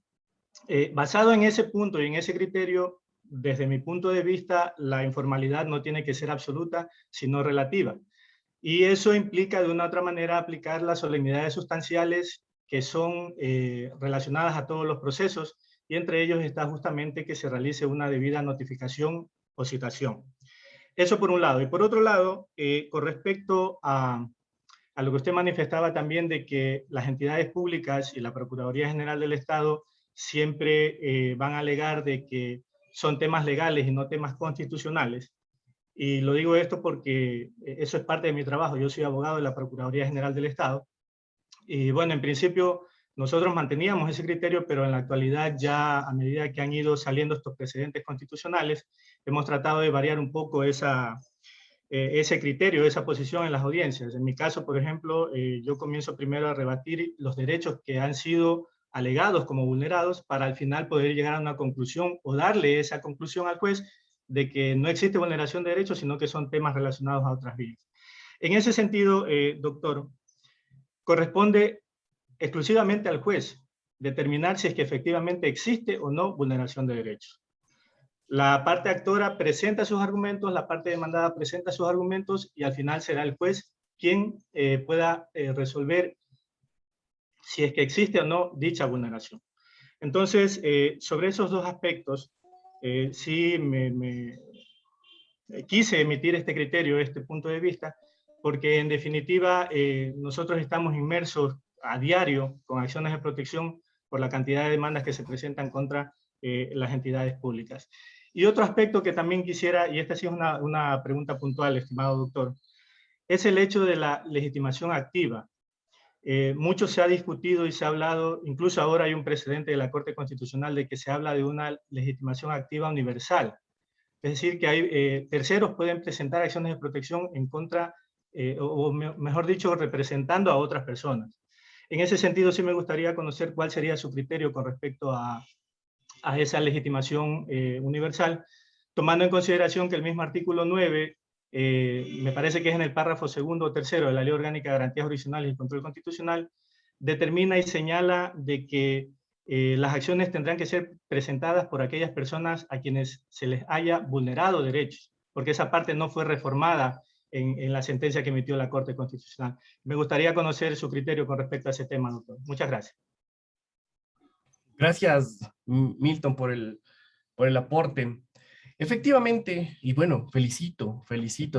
basado en ese punto y en ese criterio, desde mi punto de vista, la informalidad no tiene que ser absoluta, sino relativa. Y eso implica de una u otra manera aplicar las solemnidades sustanciales que son relacionadas a todos los procesos, y entre ellos está justamente que se realice una debida notificación o citación. Eso por un lado. Y por otro lado, con respecto a lo que usted manifestaba también de que las entidades públicas y la Procuraduría General del Estado siempre van a alegar de que son temas legales y no temas constitucionales. Y lo digo esto porque eso es parte de mi trabajo. Yo soy abogado de la Procuraduría General del Estado. Y bueno, en principio nosotros manteníamos ese criterio, pero en la actualidad ya a medida que han ido saliendo estos precedentes constitucionales, hemos tratado de variar un poco ese criterio, esa posición en las audiencias. En mi caso, por ejemplo, yo comienzo primero a rebatir los derechos que han sido alegados como vulnerados para al final poder llegar a una conclusión o darle esa conclusión al juez de que no existe vulneración de derechos, sino que son temas relacionados a otras vías. En ese sentido, doctor, corresponde exclusivamente al juez determinar si es que efectivamente existe o no vulneración de derechos. La parte actora presenta sus argumentos, la parte demandada presenta sus argumentos y al final será el juez quien pueda resolver si es que existe o no dicha vulneración. Entonces, sobre esos dos aspectos, sí quise emitir este criterio, este punto de vista, porque en definitiva nosotros estamos inmersos a diario con acciones de protección por la cantidad de demandas que se presentan contra las entidades públicas. Y otro aspecto que también quisiera, y esta sí es una pregunta puntual, estimado doctor, es el hecho de la legitimación activa. Mucho se ha discutido y se ha hablado, incluso ahora hay un precedente de la Corte Constitucional de que se habla de una legitimación activa universal. Es decir, que hay terceros pueden presentar acciones de protección en contra, o mejor dicho, representando a otras personas. En ese sentido, sí me gustaría conocer cuál sería su criterio con respecto a esa legitimación universal, tomando en consideración que el mismo artículo 9, me parece que es en el párrafo segundo o tercero de la Ley Orgánica de Garantías Jurisdiccionales y Control Constitucional, determina y señala de que las acciones tendrán que ser presentadas por aquellas personas a quienes se les haya vulnerado derechos, porque esa parte no fue reformada en la sentencia que emitió la Corte Constitucional. Me gustaría conocer su criterio con respecto a ese tema, doctor. Muchas gracias. Gracias, Milton, por el aporte. Efectivamente, y bueno, felicito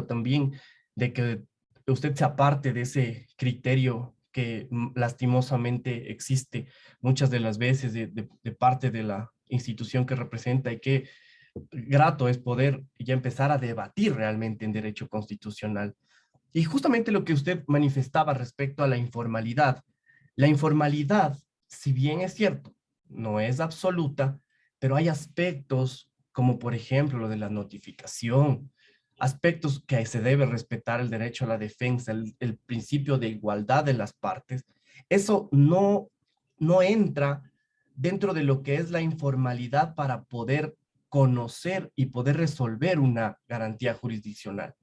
también de que usted se aparte de ese criterio que lastimosamente existe muchas de las veces de parte de la institución que representa, y que grato es poder ya empezar a debatir realmente en derecho constitucional. Y justamente lo que usted manifestaba respecto a la informalidad. La informalidad, si bien es cierto, no es absoluta, pero hay aspectos como por ejemplo lo de la notificación, aspectos que se debe respetar el derecho a la defensa, el principio de igualdad de las partes. Eso no entra dentro de lo que es la informalidad para poder conocer y poder resolver una garantía jurisdiccional.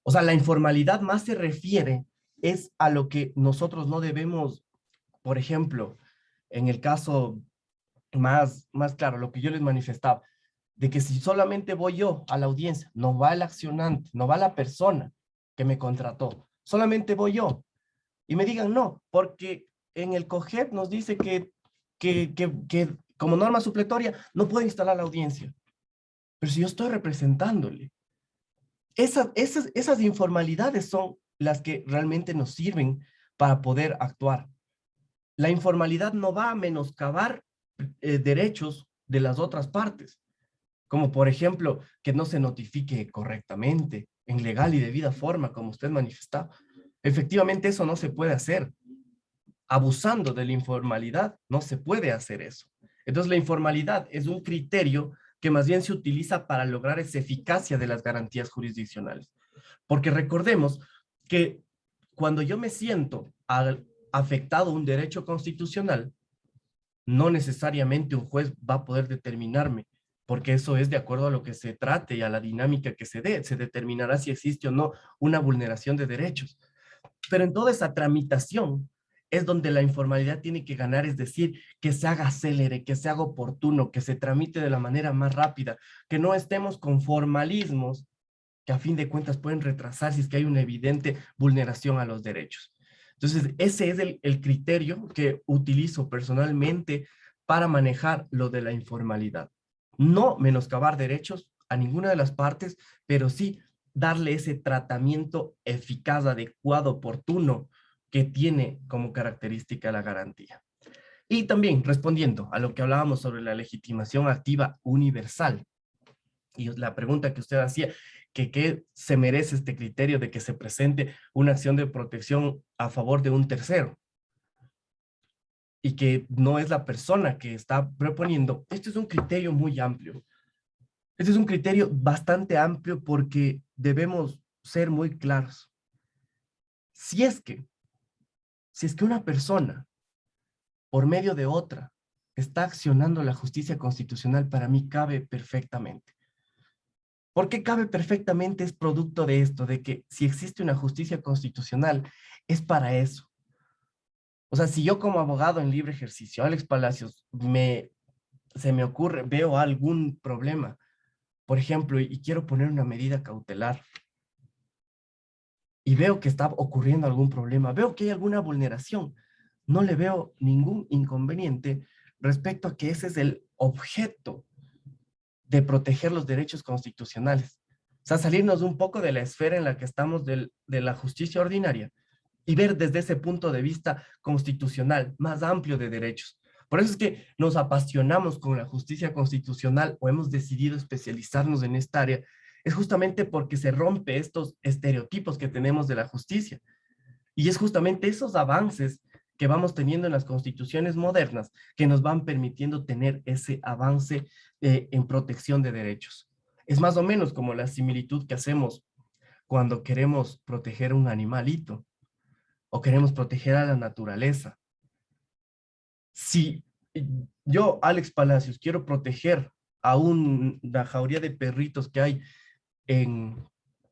O sea, la informalidad más se refiere es a lo que nosotros no debemos, por ejemplo, en el caso más claro, lo que yo les manifestaba, de que si solamente voy yo a la audiencia, no va el accionante, no va la persona que me contrató, solamente voy yo, y me digan no, porque en el COGEP nos dice que como norma supletoria no puede instalar la audiencia, pero si yo estoy representándole, esas informalidades son las que realmente nos sirven para poder actuar. La informalidad no va a menoscabar derechos de las otras partes, como por ejemplo, que no se notifique correctamente, en legal y debida forma, como usted manifestaba. Efectivamente, eso no se puede hacer. Abusando de la informalidad, no se puede hacer eso. Entonces, la informalidad es un criterio que más bien se utiliza para lograr esa eficacia de las garantías jurisdiccionales. Porque recordemos que cuando yo me siento afectado a un derecho constitucional, no necesariamente un juez va a poder determinarme, porque eso es de acuerdo a lo que se trate y a la dinámica que se dé. Se determinará si existe o no una vulneración de derechos. Pero en toda esa tramitación es donde la informalidad tiene que ganar, es decir, que se haga célere, que se haga oportuno, que se tramite de la manera más rápida, que no estemos con formalismos que a fin de cuentas pueden retrasar si es que hay una evidente vulneración a los derechos. Entonces, ese es el criterio que utilizo personalmente para manejar lo de la informalidad. No menoscabar derechos a ninguna de las partes, pero sí darle ese tratamiento eficaz, adecuado, oportuno, que tiene como característica la garantía. Y también respondiendo a lo que hablábamos sobre la legitimación activa universal, y la pregunta que usted hacía, que qué se merece este criterio de que se presente una acción de protección a favor de un tercero. y que no es la persona que está proponiendo, este es un criterio muy amplio. Este es un criterio bastante amplio porque debemos ser muy claros. Si es que una persona, por medio de otra, está accionando la justicia constitucional, para mí cabe perfectamente. ¿Por qué cabe perfectamente? Es producto de esto, de que si existe una justicia constitucional, es para eso. O sea, si yo como abogado en libre ejercicio, Alex Palacios, se me ocurre, veo algún problema, por ejemplo, y quiero poner una medida cautelar, y veo que está ocurriendo algún problema, veo que hay alguna vulneración, no le veo ningún inconveniente respecto a que ese es el objeto de proteger los derechos constitucionales. O sea, salirnos un poco de la esfera en la que estamos de la justicia ordinaria y ver desde ese punto de vista constitucional, más amplio de derechos. Por eso es que nos apasionamos con la justicia constitucional o hemos decidido especializarnos en esta área, es justamente porque se rompe estos estereotipos que tenemos de la justicia. Y es justamente esos avances que vamos teniendo en las constituciones modernas que nos van permitiendo tener ese avance en protección de derechos. Es más o menos como la similitud que hacemos cuando queremos proteger un animalito o queremos proteger a la naturaleza. Si yo, Alex Palacios, quiero proteger a una jauría de perritos que hay en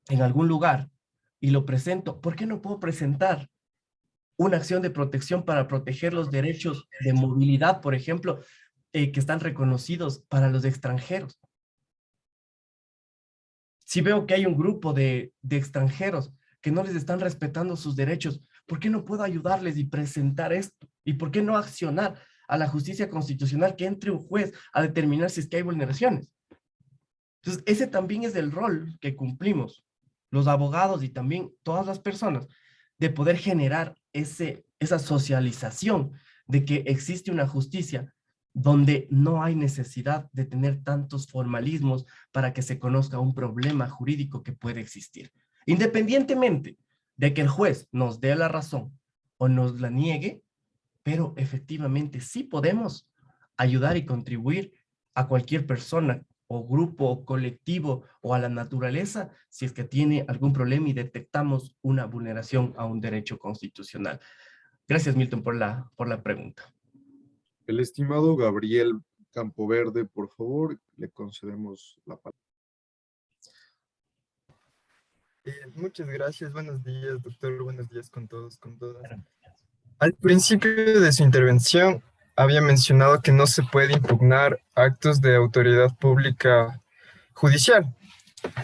algún lugar y lo presento, ¿por qué no puedo presentar una acción de protección para proteger los derechos de movilidad, por ejemplo, que están reconocidos para los extranjeros? Si veo que hay un grupo de extranjeros que no les están respetando sus derechos, ¿por qué no puedo ayudarles y presentar esto? ¿Y por qué no accionar a la justicia constitucional que entre un juez a determinar si es que hay vulneraciones? Entonces, ese también es el rol que cumplimos los abogados y también todas las personas, de poder generar esa socialización de que existe una justicia donde no hay necesidad de tener tantos formalismos para que se conozca un problema jurídico que puede existir. Independientemente de que el juez nos dé la razón o nos la niegue, pero efectivamente sí podemos ayudar y contribuir a cualquier persona o grupo o colectivo o a la naturaleza si es que tiene algún problema y detectamos una vulneración a un derecho constitucional. Gracias, Milton, por la pregunta. El estimado Gabriel Campoverde, por favor, le concedemos la palabra. Muchas gracias. Buenos días, doctor. Buenos días con todos, con todas. Al principio de su intervención había mencionado que no se puede impugnar actos de autoridad pública judicial.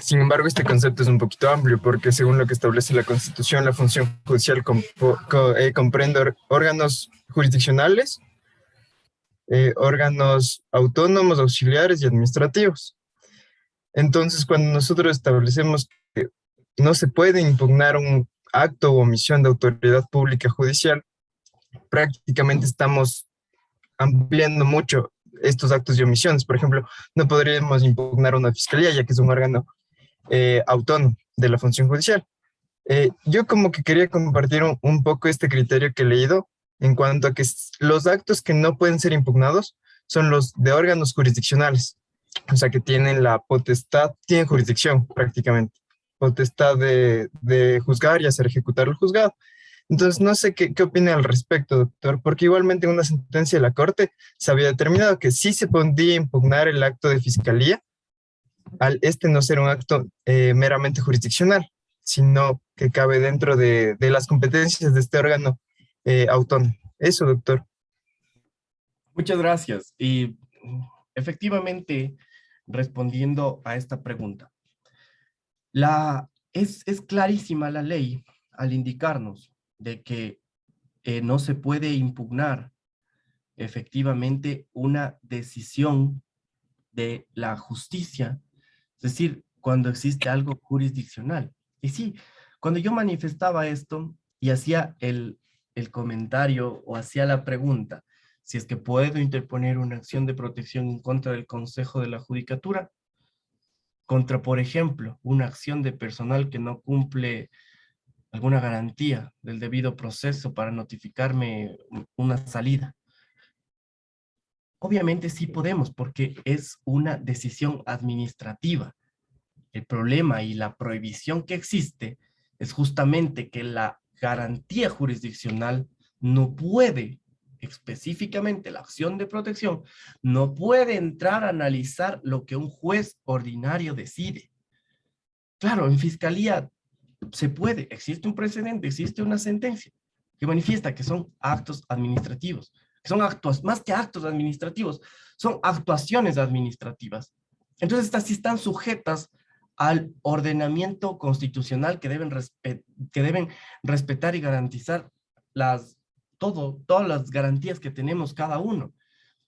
Sin embargo, este concepto es un poquito amplio porque según lo que establece la Constitución, la función judicial comprende órganos jurisdiccionales, órganos autónomos, auxiliares y administrativos. Entonces, cuando nosotros establecemos que no se puede impugnar un acto o omisión de autoridad pública judicial, prácticamente estamos ampliando mucho estos actos y omisiones. Por ejemplo, no podríamos impugnar una fiscalía, ya que es un órgano autónomo de la función judicial. Yo como que quería compartir un poco este criterio que he leído en cuanto a que los actos que no pueden ser impugnados son los de órganos jurisdiccionales, o sea, que tienen la potestad, tienen jurisdicción prácticamente, potestad de juzgar y hacer ejecutar el juzgado. Entonces, no sé qué opina al respecto, doctor, porque igualmente en una sentencia de la Corte se había determinado que sí se podía impugnar el acto de fiscalía al no ser un acto meramente jurisdiccional, sino que cabe dentro de las competencias de este órgano autónomo. Eso, doctor. Muchas gracias. Y efectivamente, respondiendo a esta pregunta, es clarísima la ley al indicarnos de que no se puede impugnar efectivamente una decisión de la justicia, es decir, cuando existe algo jurisdiccional. Y sí, cuando yo manifestaba esto y hacía el comentario o hacía la pregunta, si es que puedo interponer una acción de protección en contra del Consejo de la Judicatura, contra, por ejemplo, una acción de personal que no cumple alguna garantía del debido proceso para notificarme una salida, Obviamente sí podemos, porque es una decisión administrativa. El problema y la prohibición que existe es justamente que la garantía jurisdiccional no puede, específicamente la acción de protección, no puede entrar a analizar lo que un juez ordinario decide. Claro, en fiscalía se puede, existe un precedente, existe una sentencia que manifiesta que son actos administrativos, que son actos, más que actos administrativos, son actuaciones administrativas. Entonces, estas sí están sujetas al ordenamiento constitucional que deben respetar y garantizar todas las garantías que tenemos cada uno.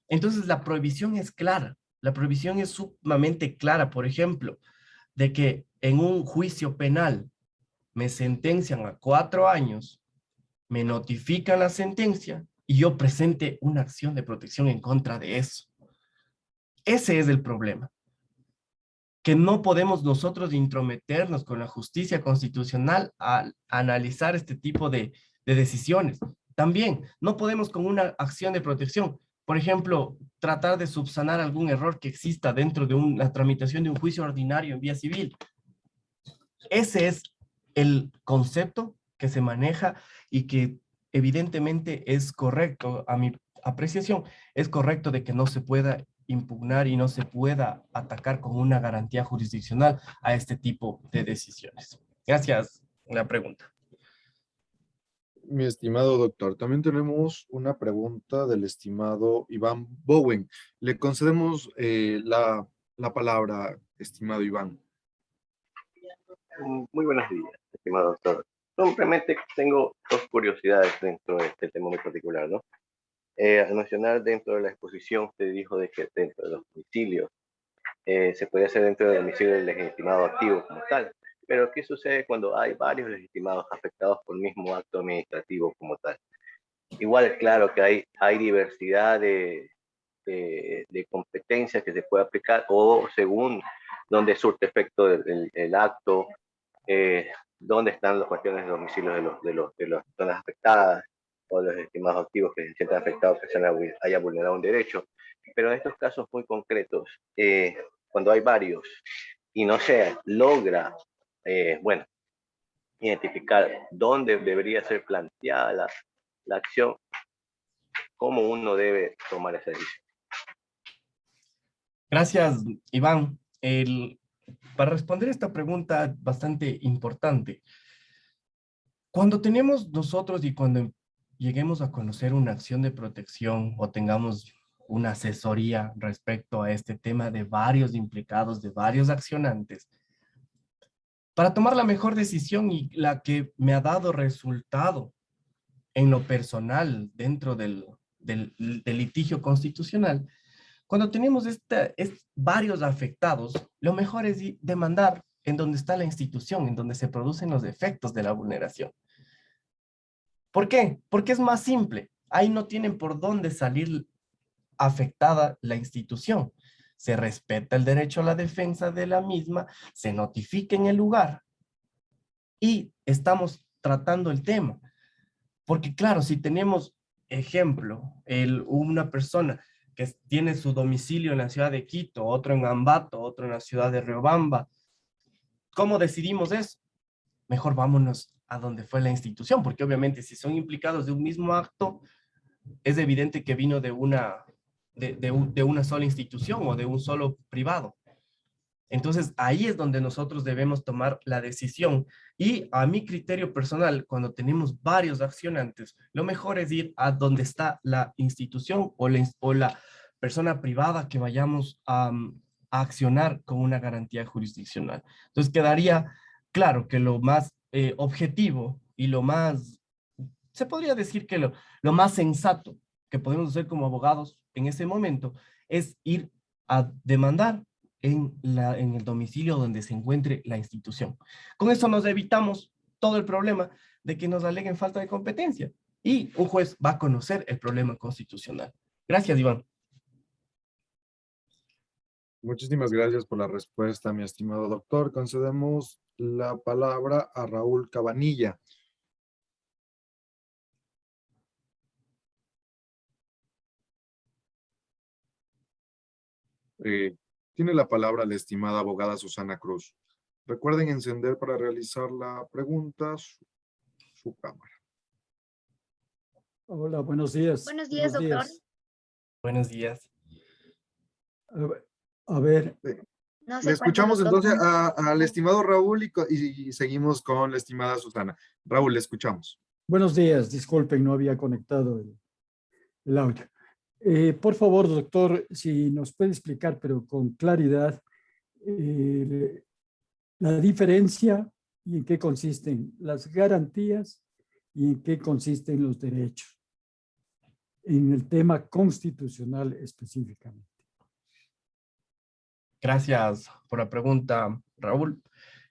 Entonces, la prohibición es clara, la prohibición es sumamente clara, por ejemplo, de que en un juicio penal me sentencian a 4 años, me notifican la sentencia y yo presente una acción de protección en contra de eso. Ese es el problema. Que no podemos nosotros intrometernos con la justicia constitucional al analizar este tipo de decisiones. También no podemos con una acción de protección, por ejemplo, tratar de subsanar algún error que exista dentro de la tramitación de un juicio ordinario en vía civil. Ese es el concepto que se maneja y que evidentemente es correcto, a mi apreciación, es correcto de que no se pueda impugnar y no se pueda atacar con una garantía jurisdiccional a este tipo de decisiones. Gracias por la pregunta. Mi estimado doctor, también tenemos una pregunta del estimado Iván Bowen. Le concedemos la palabra, estimado Iván. Muy buenos días, estimado doctor. Simplemente tengo dos curiosidades dentro de este tema muy particular, ¿no? Al mencionar dentro de la exposición, usted dijo de que dentro de los domicilios se puede hacer dentro del domicilio del legitimado activo como tal. Pero, ¿qué sucede cuando hay varios legitimados afectados por el mismo acto administrativo como tal? Igual, claro que hay diversidad de competencias que se puede aplicar o según donde surte efecto el acto, dónde están las cuestiones de domicilio de las personas afectadas o de los estimados activos que se sientan afectados, que se haya vulnerado un derecho. Pero en estos casos muy concretos, cuando hay varios y no se logra, identificar dónde debería ser planteada la acción, cómo uno debe tomar esa decisión. Gracias, Iván. Para responder esta pregunta bastante importante, cuando tenemos nosotros y cuando lleguemos a conocer una acción de protección o tengamos una asesoría respecto a este tema de varios implicados, de varios accionantes, para tomar la mejor decisión y la que me ha dado resultado en lo personal dentro del litigio constitucional, cuando tenemos varios afectados, lo mejor es demandar en donde está la institución, en donde se producen los efectos de la vulneración. ¿Por qué? Porque es más simple. Ahí no tienen por dónde salir afectada la institución. Se respeta el derecho a la defensa de la misma, se notifica en el lugar y estamos tratando el tema. Porque claro, si tenemos, ejemplo, una persona que tiene su domicilio en la ciudad de Quito, otro en Ambato, otro en la ciudad de Riobamba, ¿cómo decidimos eso? Mejor vámonos a donde fue la institución, porque obviamente si son implicados de un mismo acto, es evidente que vino de una sola institución o de un solo privado. Entonces, ahí es donde nosotros debemos tomar la decisión. Y a mi criterio personal, cuando tenemos varios accionantes, lo mejor es ir a donde está la institución o la persona privada que vayamos a accionar con una garantía jurisdiccional. Entonces, quedaría claro que lo más objetivo y lo más, se podría decir que lo más sensato que podemos hacer como abogados en ese momento es ir a demandar en el domicilio donde se encuentre la institución. Con eso nos evitamos todo el problema de que nos aleguen falta de competencia y un juez va a conocer el problema constitucional. Gracias, Iván. Muchísimas gracias por la respuesta, mi estimado doctor. Concedemos la palabra a Raúl Cabanilla. Tiene la palabra la estimada abogada Susana Cruz. Recuerden encender para realizar la pregunta su cámara. Hola, buenos días. Buenos días, doctor. Buenos días. A ver, No sé Le escuchamos cuánto, entonces doctor. al estimado Raúl y seguimos con la estimada Susana. Raúl, le escuchamos. buenos días. Disculpen, no había conectado el audio. Por favor, doctor, si nos puede explicar, pero con claridad, la diferencia y en qué consisten las garantías y en qué consisten los derechos en el tema constitucional específicamente. Gracias por la pregunta, Raúl.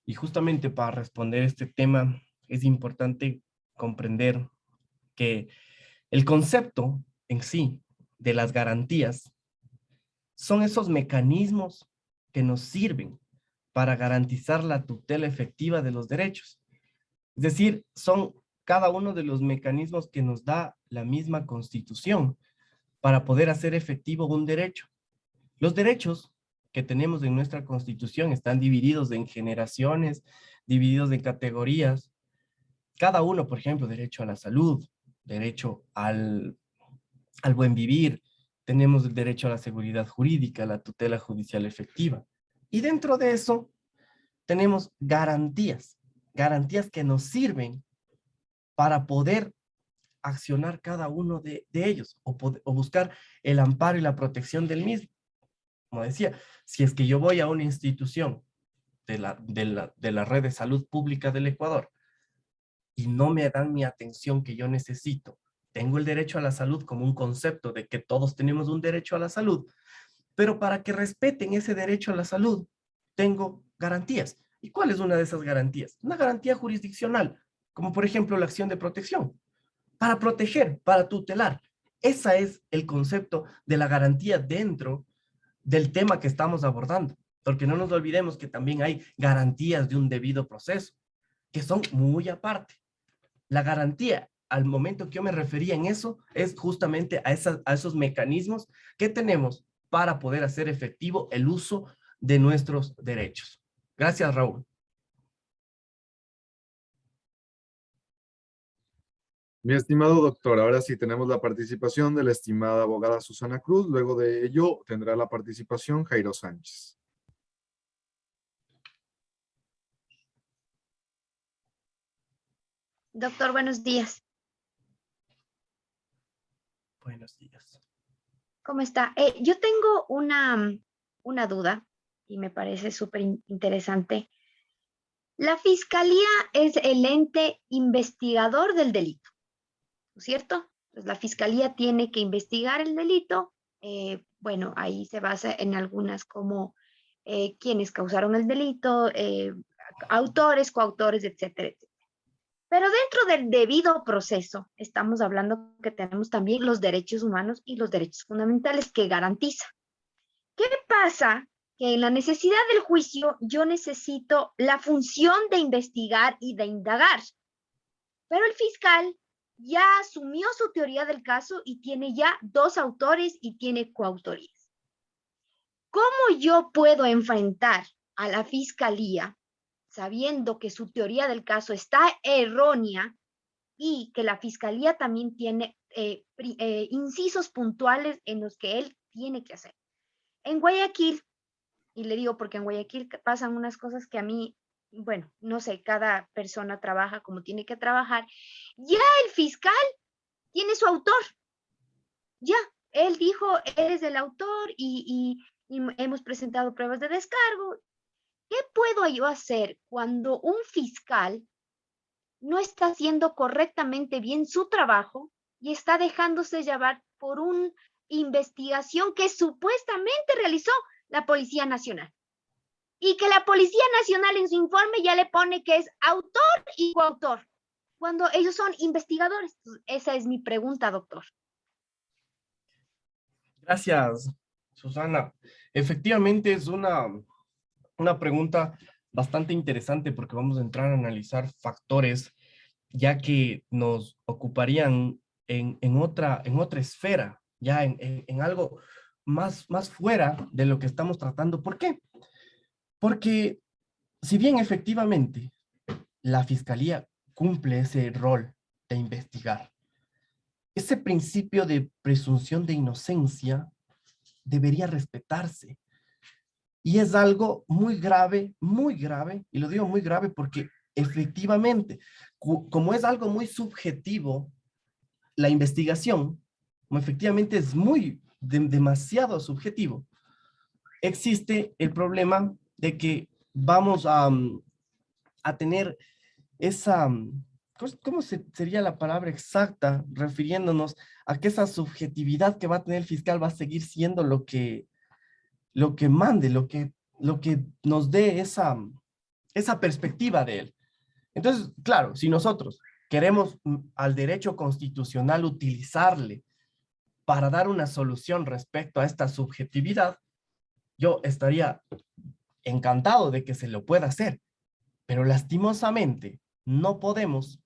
Y justamente para responder este tema es importante comprender que el concepto en sí de las garantías son esos mecanismos que nos sirven para garantizar la tutela efectiva de los derechos. Es decir, son cada uno de los mecanismos que nos da la misma Constitución para poder hacer efectivo un derecho. Los derechos que tenemos en nuestra Constitución están divididos en generaciones, divididos en categorías. Cada uno, por ejemplo, derecho a la salud, derecho al buen vivir, tenemos el derecho a la seguridad jurídica, la tutela judicial efectiva. Y dentro de eso tenemos garantías que nos sirven para poder accionar cada uno de ellos o buscar el amparo y la protección del mismo. Como decía, si es que yo voy a una institución de la red de salud pública del Ecuador y no me dan mi atención que yo necesito, tengo el derecho a la salud como un concepto de que todos tenemos un derecho a la salud, pero para que respeten ese derecho a la salud, tengo garantías. ¿Y cuál es una de esas garantías? Una garantía jurisdiccional, como por ejemplo la acción de protección, para proteger, para tutelar. Ese es el concepto de la garantía dentro del tema que estamos abordando, porque no nos olvidemos que también hay garantías de un debido proceso, que son muy aparte. La garantía, al momento que yo me refería en eso, es justamente a esos mecanismos que tenemos para poder hacer efectivo el uso de nuestros derechos. Gracias, Raúl. Mi estimado doctor, ahora sí tenemos la participación de la estimada abogada Susana Cruz. Luego de ello tendrá la participación Jairo Sánchez. Doctor, buenos días. Buenos días. ¿Cómo está? Yo tengo una duda y me parece súper interesante. La Fiscalía es el ente investigador del delito, ¿no es cierto? Pues la Fiscalía tiene que investigar el delito. Bueno, ahí se basa en algunas como quienes causaron el delito, autores, coautores, etcétera, etcétera. Pero dentro del debido proceso, estamos hablando que tenemos también los derechos humanos y los derechos fundamentales que garantiza. ¿Qué pasa? Que en la necesidad del juicio yo necesito la función de investigar y de indagar. Pero el fiscal ya asumió su teoría del caso y tiene ya 2 autores y tiene coautorías. ¿Cómo yo puedo enfrentar a la fiscalía sabiendo que su teoría del caso está errónea y que la fiscalía también tiene incisos puntuales en los que él tiene que hacer? En Guayaquil, y le digo porque en Guayaquil pasan unas cosas que a mí, bueno, no sé, cada persona trabaja como tiene que trabajar, ya el fiscal tiene su autor, ya, él dijo, él es el autor y hemos presentado pruebas de descargo. ¿Qué puedo yo hacer cuando un fiscal no está haciendo correctamente bien su trabajo y está dejándose llevar por una investigación que supuestamente realizó la Policía Nacional? Y que la Policía Nacional en su informe ya le pone que es autor y coautor, cuando ellos son investigadores. Esa es mi pregunta, doctor. Gracias, Susana. Efectivamente es una pregunta bastante interesante porque vamos a entrar a analizar factores ya que nos ocuparían en otra esfera, ya en algo más fuera de lo que estamos tratando. ¿Por qué? Porque si bien efectivamente la Fiscalía cumple ese rol de investigar, ese principio de presunción de inocencia debería respetarse. Y es algo muy grave, y lo digo muy grave porque efectivamente, como es algo muy subjetivo, la investigación, como efectivamente es demasiado subjetivo, existe el problema de que vamos a tener esa, ¿cómo sería la palabra exacta? Refiriéndonos a que esa subjetividad que va a tener el fiscal va a seguir siendo lo que mande, lo que nos dé esa perspectiva de él. Entonces, claro, si nosotros queremos al derecho constitucional utilizarle para dar una solución respecto a esta subjetividad, yo estaría encantado de que se lo pueda hacer, pero lastimosamente no podemos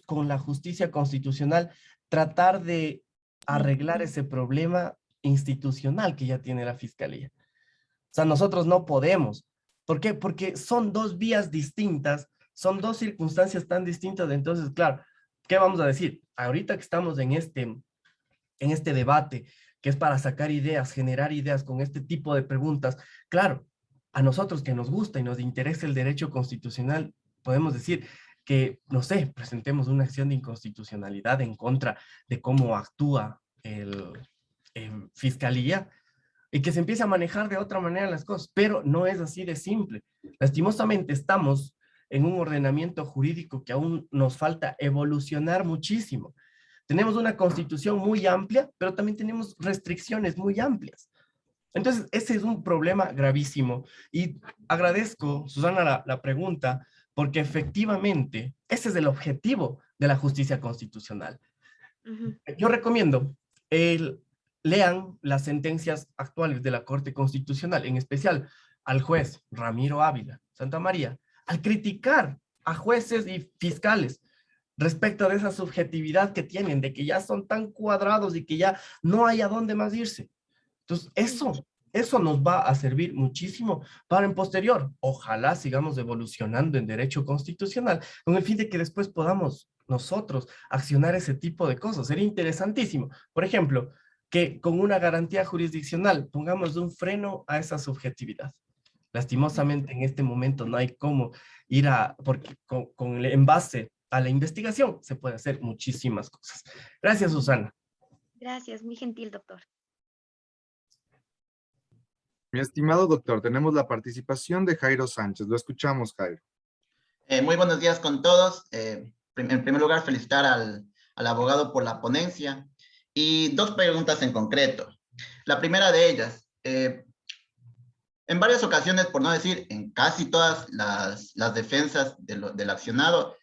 con la justicia constitucional tratar de arreglar ese problema institucional que ya tiene la Fiscalía. O sea, nosotros no podemos. ¿Por qué? Porque son dos vías distintas, son dos circunstancias tan distintas. Entonces, claro, ¿qué vamos a decir? Ahorita que estamos en este debate, que es para sacar ideas, generar ideas con este tipo de preguntas, claro, a nosotros que nos gusta y nos interesa el derecho constitucional, podemos decir que, no sé, presentemos una acción de inconstitucionalidad en contra de cómo actúa Fiscalía, y que se empiece a manejar de otra manera las cosas, pero no es así de simple. Lastimosamente estamos en un ordenamiento jurídico que aún nos falta evolucionar muchísimo. Tenemos una constitución muy amplia, pero también tenemos restricciones muy amplias. Entonces, ese es un problema gravísimo. Y agradezco, Susana, la pregunta, porque efectivamente ese es el objetivo de la justicia constitucional. Yo recomiendo lean las sentencias actuales de la Corte Constitucional, en especial al juez Ramiro Ávila Santamaría, al criticar a jueces y fiscales respecto de esa subjetividad que tienen, de que ya son tan cuadrados y que ya no hay a dónde más irse. Entonces, eso nos va a servir muchísimo para en posterior. Ojalá sigamos evolucionando en derecho constitucional con el fin de que después podamos nosotros accionar ese tipo de cosas. Sería interesantísimo. Por ejemplo, que con una garantía jurisdiccional pongamos un freno a esa subjetividad. Lastimosamente en este momento no hay cómo ir porque en base a la investigación se puede hacer muchísimas cosas. Gracias, Susana. Gracias, muy gentil, doctor. Mi estimado doctor, tenemos la participación de Jairo Sánchez. Lo escuchamos, Jairo. Muy buenos días con todos. En primer lugar, felicitar al abogado por la ponencia. Y dos preguntas en concreto. La primera de ellas, en varias ocasiones, por no decir en casi todas las defensas del accionado,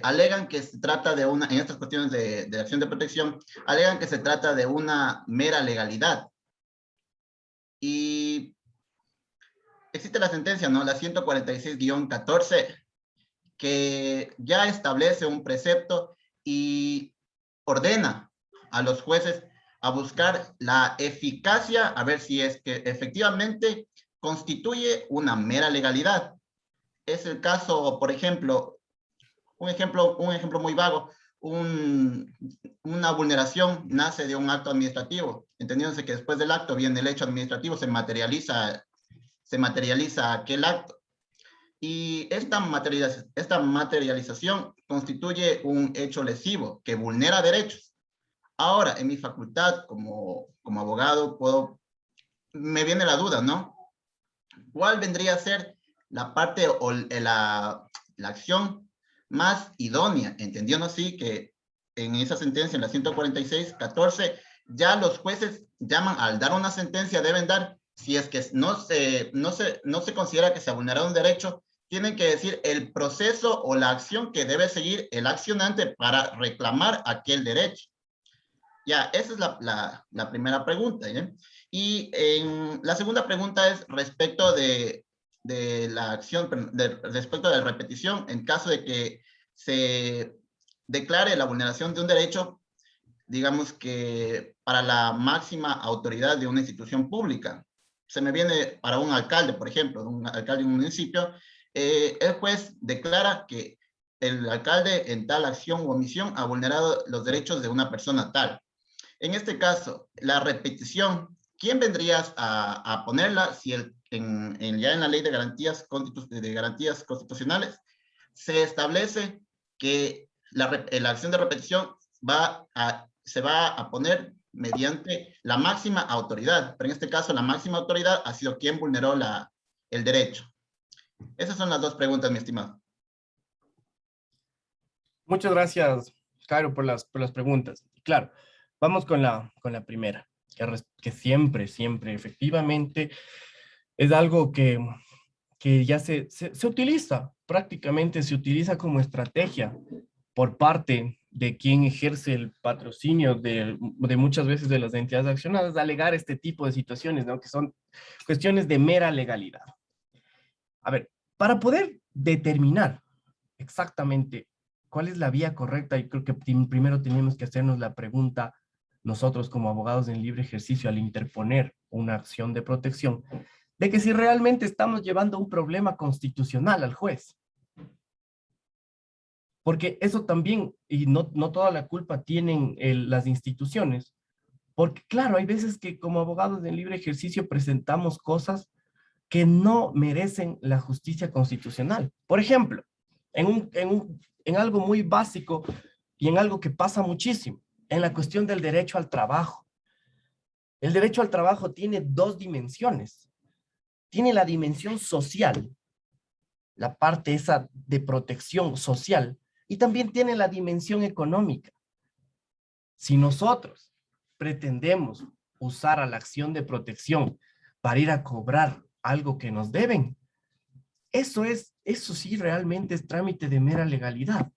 alegan que se trata de en estas cuestiones de acción de protección, alegan que se trata de una mera legalidad. Y existe la sentencia, ¿no? La 146-14, que ya establece un precepto y ordena a los jueces a buscar la eficacia, a ver si es que efectivamente constituye una mera legalidad. Es el caso, por ejemplo, un ejemplo muy vago, una vulneración nace de un acto administrativo, entendiéndose que después del acto viene el hecho administrativo, se materializa aquel acto. Y esta materialización constituye un hecho lesivo que vulnera derechos. Ahora, en mi facultad como abogado, me viene la duda, ¿no? ¿Cuál vendría a ser la parte o la acción más idónea? Entendiendo así que en esa sentencia, en la 146-14, ya los jueces llaman, al dar una sentencia, deben dar, si es que no se considera que se ha vulnerado un derecho, tienen que decir el proceso o la acción que debe seguir el accionante para reclamar aquel derecho. Ya, esa es la primera pregunta, ¿ya? Y la segunda pregunta es respecto de la acción, respecto de la repetición, en caso de que se declare la vulneración de un derecho, digamos que para la máxima autoridad de una institución pública. Se me viene para un alcalde, por ejemplo, un alcalde de un municipio, el juez declara que el alcalde en tal acción u omisión ha vulnerado los derechos de una persona tal. En este caso, la repetición, ¿quién vendrías a ponerla si ya en la ley de garantías constitucionales se establece que la acción de repetición se va a poner mediante la máxima autoridad, pero en este caso la máxima autoridad ha sido quien vulneró el derecho? Esas son las dos preguntas, mi estimado. Muchas gracias, Cairo, por las preguntas. Claro, vamos con la primera, que siempre, efectivamente, es algo que ya se utiliza, prácticamente se utiliza como estrategia por parte de quien ejerce el patrocinio de muchas veces de las entidades accionadas, alegar este tipo de situaciones, ¿no? Que son cuestiones de mera legalidad. A ver, para poder determinar exactamente cuál es la vía correcta, y creo que primero tenemos que hacernos la pregunta nosotros como abogados en libre ejercicio al interponer una acción de protección, de que si realmente estamos llevando un problema constitucional al juez. Porque eso también, y no toda la culpa tienen las instituciones, porque claro, hay veces que como abogados en libre ejercicio presentamos cosas que no merecen la justicia constitucional. Por ejemplo, en algo muy básico y en algo que pasa muchísimo, en la cuestión del derecho al trabajo. El derecho al trabajo tiene dos dimensiones. Tiene la dimensión social, la parte esa de protección social, y también tiene la dimensión económica. Si nosotros pretendemos usar a la acción de protección para ir a cobrar algo que nos deben, eso sí realmente es trámite de mera legalidad.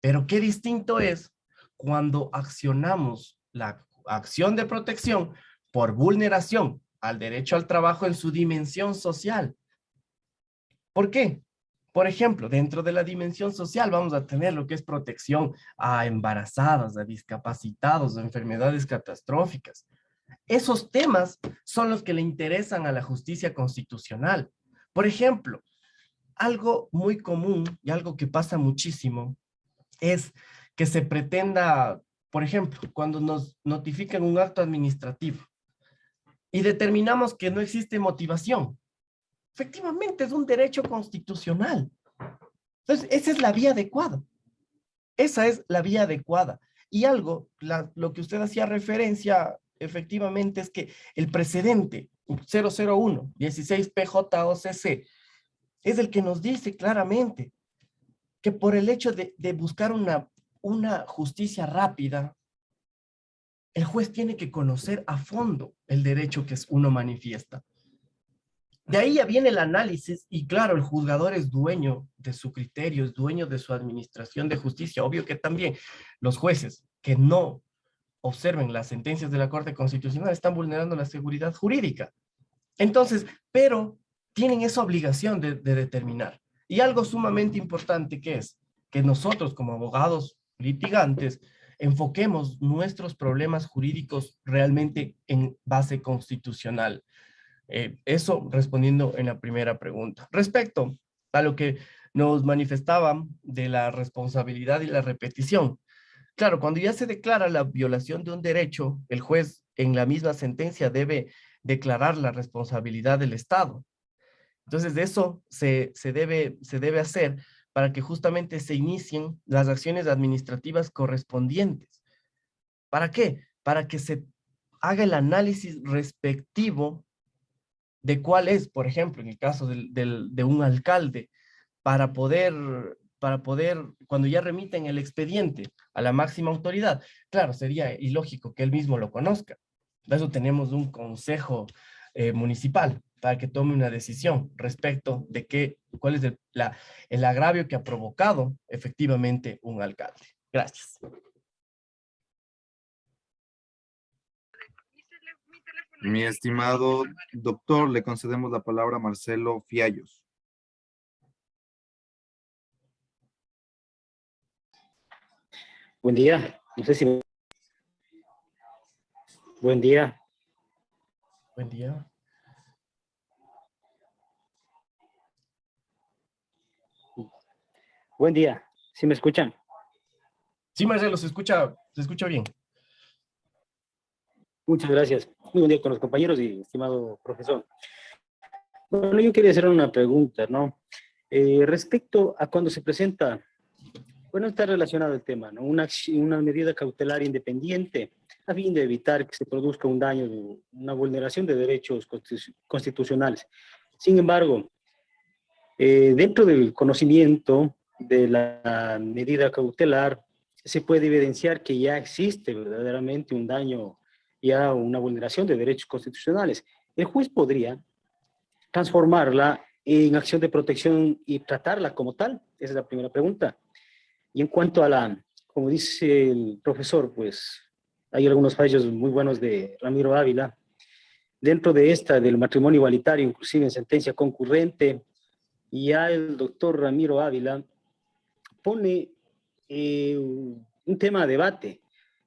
Pero qué distinto es cuando accionamos la acción de protección por vulneración al derecho al trabajo en su dimensión social. ¿Por qué? Por ejemplo, dentro de la dimensión social vamos a tener lo que es protección a embarazadas, a discapacitados, a enfermedades catastróficas. Esos temas son los que le interesan a la justicia constitucional. Por ejemplo, algo muy común y algo que pasa muchísimo es que se pretenda, por ejemplo, cuando nos notifican un acto administrativo y determinamos que no existe motivación. Efectivamente, es un derecho constitucional. Entonces, esa es la vía adecuada. Esa es la vía adecuada. Y algo, lo que usted hacía referencia, efectivamente, es que el precedente 001, 16 PJOCC, es el que nos dice claramente que por el hecho de buscar una justicia rápida, el juez tiene que conocer a fondo el derecho que uno manifiesta. De ahí ya viene el análisis y claro, el juzgador es dueño de su criterio, es dueño de su administración de justicia. Obvio que también los jueces que no observen las sentencias de la Corte Constitucional están vulnerando la seguridad jurídica. Entonces, pero tienen esa obligación de determinar. Y algo sumamente importante que es que nosotros como abogados litigantes enfoquemos nuestros problemas jurídicos realmente en base constitucional. Eso respondiendo en la primera pregunta. Respecto a lo que nos manifestaban de la responsabilidad y la repetición. Claro, cuando ya se declara la violación de un derecho, el juez en la misma sentencia debe declarar la responsabilidad del Estado. Entonces, de eso se debe hacer para que justamente se inicien las acciones administrativas correspondientes. ¿Para qué? Para que se haga el análisis respectivo de cuál es, por ejemplo, en el caso de un alcalde, para poder, cuando ya remiten el expediente a la máxima autoridad, claro, sería ilógico que él mismo lo conozca. Por eso tenemos un consejo municipal para que tome una decisión respecto de cuál es el agravio que ha provocado efectivamente un alcalde. Gracias. Mi estimado doctor, le concedemos la palabra a Marcelo Fiallos. Buen día. No sé si... Buen día. Buen día. Buen día. ¿Sí me escuchan? Sí, Marcelo, se escucha bien. Muchas gracias. Muy buen día con los compañeros y estimado profesor. Bueno, yo quería hacer una pregunta, ¿no? Respecto a cuando se presenta, bueno, está relacionado el tema, ¿no? Una medida cautelar independiente a fin de evitar que se produzca un daño, una vulneración de derechos constitucionales. Sin embargo, dentro del conocimiento de la medida cautelar, se puede evidenciar que ya existe verdaderamente un daño, ya una vulneración de derechos constitucionales. El juez podría transformarla en acción de protección y tratarla como tal. Esa es la primera pregunta. Y en cuanto a como dice el profesor, pues hay algunos fallos muy buenos de Ramiro Ávila. Dentro de esta, del matrimonio igualitario, inclusive en sentencia concurrente, ya el doctor Ramiro Ávila pone un tema a debate,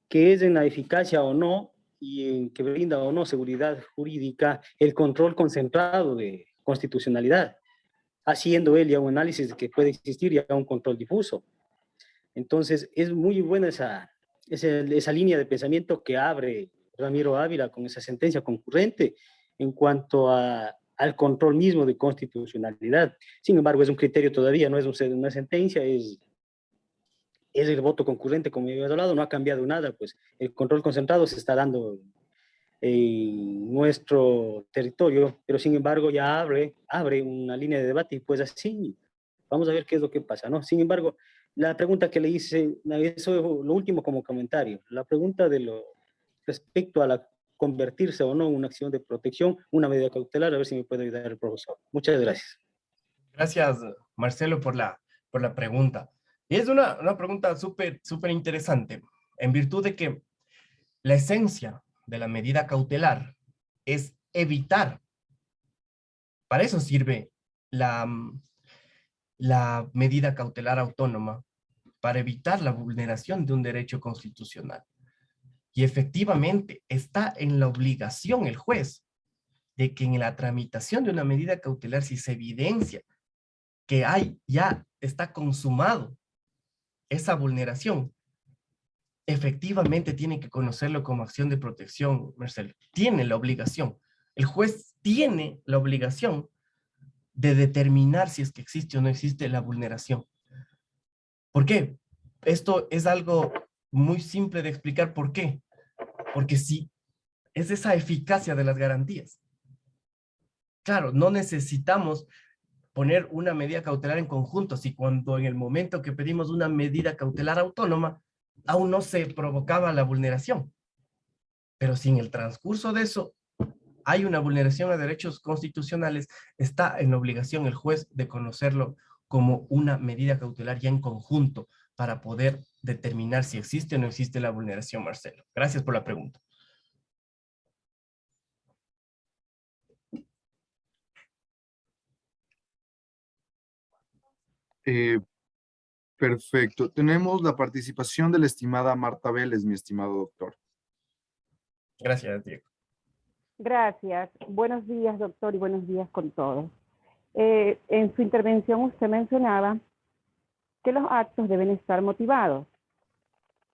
que es en la eficacia o no, y en que brinda o no seguridad jurídica el control concentrado de constitucionalidad, haciendo él ya un análisis de que puede existir ya un control difuso. Entonces, es muy buena esa línea de pensamiento que abre Ramiro Ávila con esa sentencia concurrente en cuanto al control mismo de constitucionalidad. Sin embargo, es un criterio todavía, no es una sentencia, es el voto concurrente, como he hablado, no ha cambiado nada, pues el control concentrado se está dando en nuestro territorio, pero sin embargo ya abre una línea de debate y pues así vamos a ver qué es lo que pasa, ¿no? Sin embargo, la pregunta que le hice, eso lo último como comentario, la pregunta respecto a la convertirse o no en una acción de protección, una medida cautelar, a ver si me puede ayudar el profesor. Muchas gracias. Gracias, Marcelo, por la pregunta. Y es una pregunta súper interesante, en virtud de que la esencia de la medida cautelar es evitar. Para eso sirve la medida cautelar autónoma, para evitar la vulneración de un derecho constitucional. Y efectivamente está en la obligación el juez de que en la tramitación de una medida cautelar, si se evidencia que ya está consumado esa vulneración, efectivamente tiene que conocerlo como acción de protección, Marcelo. Tiene la obligación. El juez tiene la obligación de determinar si es que existe o no existe la vulneración. ¿Por qué? Esto es algo muy simple de explicar por qué. Porque si es esa eficacia de las garantías. Claro, no necesitamos poner una medida cautelar en conjunto, si cuando en el momento que pedimos una medida cautelar autónoma, aún no se provocaba la vulneración. Pero si en el transcurso de eso hay una vulneración a derechos constitucionales, está en la obligación el juez de conocerlo como una medida cautelar ya en conjunto para poder determinar si existe o no existe la vulneración, Marcelo. Gracias por la pregunta. Perfecto. Tenemos la participación de la estimada Marta Vélez, mi estimado doctor. Gracias, Diego. Gracias. Buenos días, doctor, y buenos días con todos. En su intervención usted mencionaba que los actos deben estar motivados.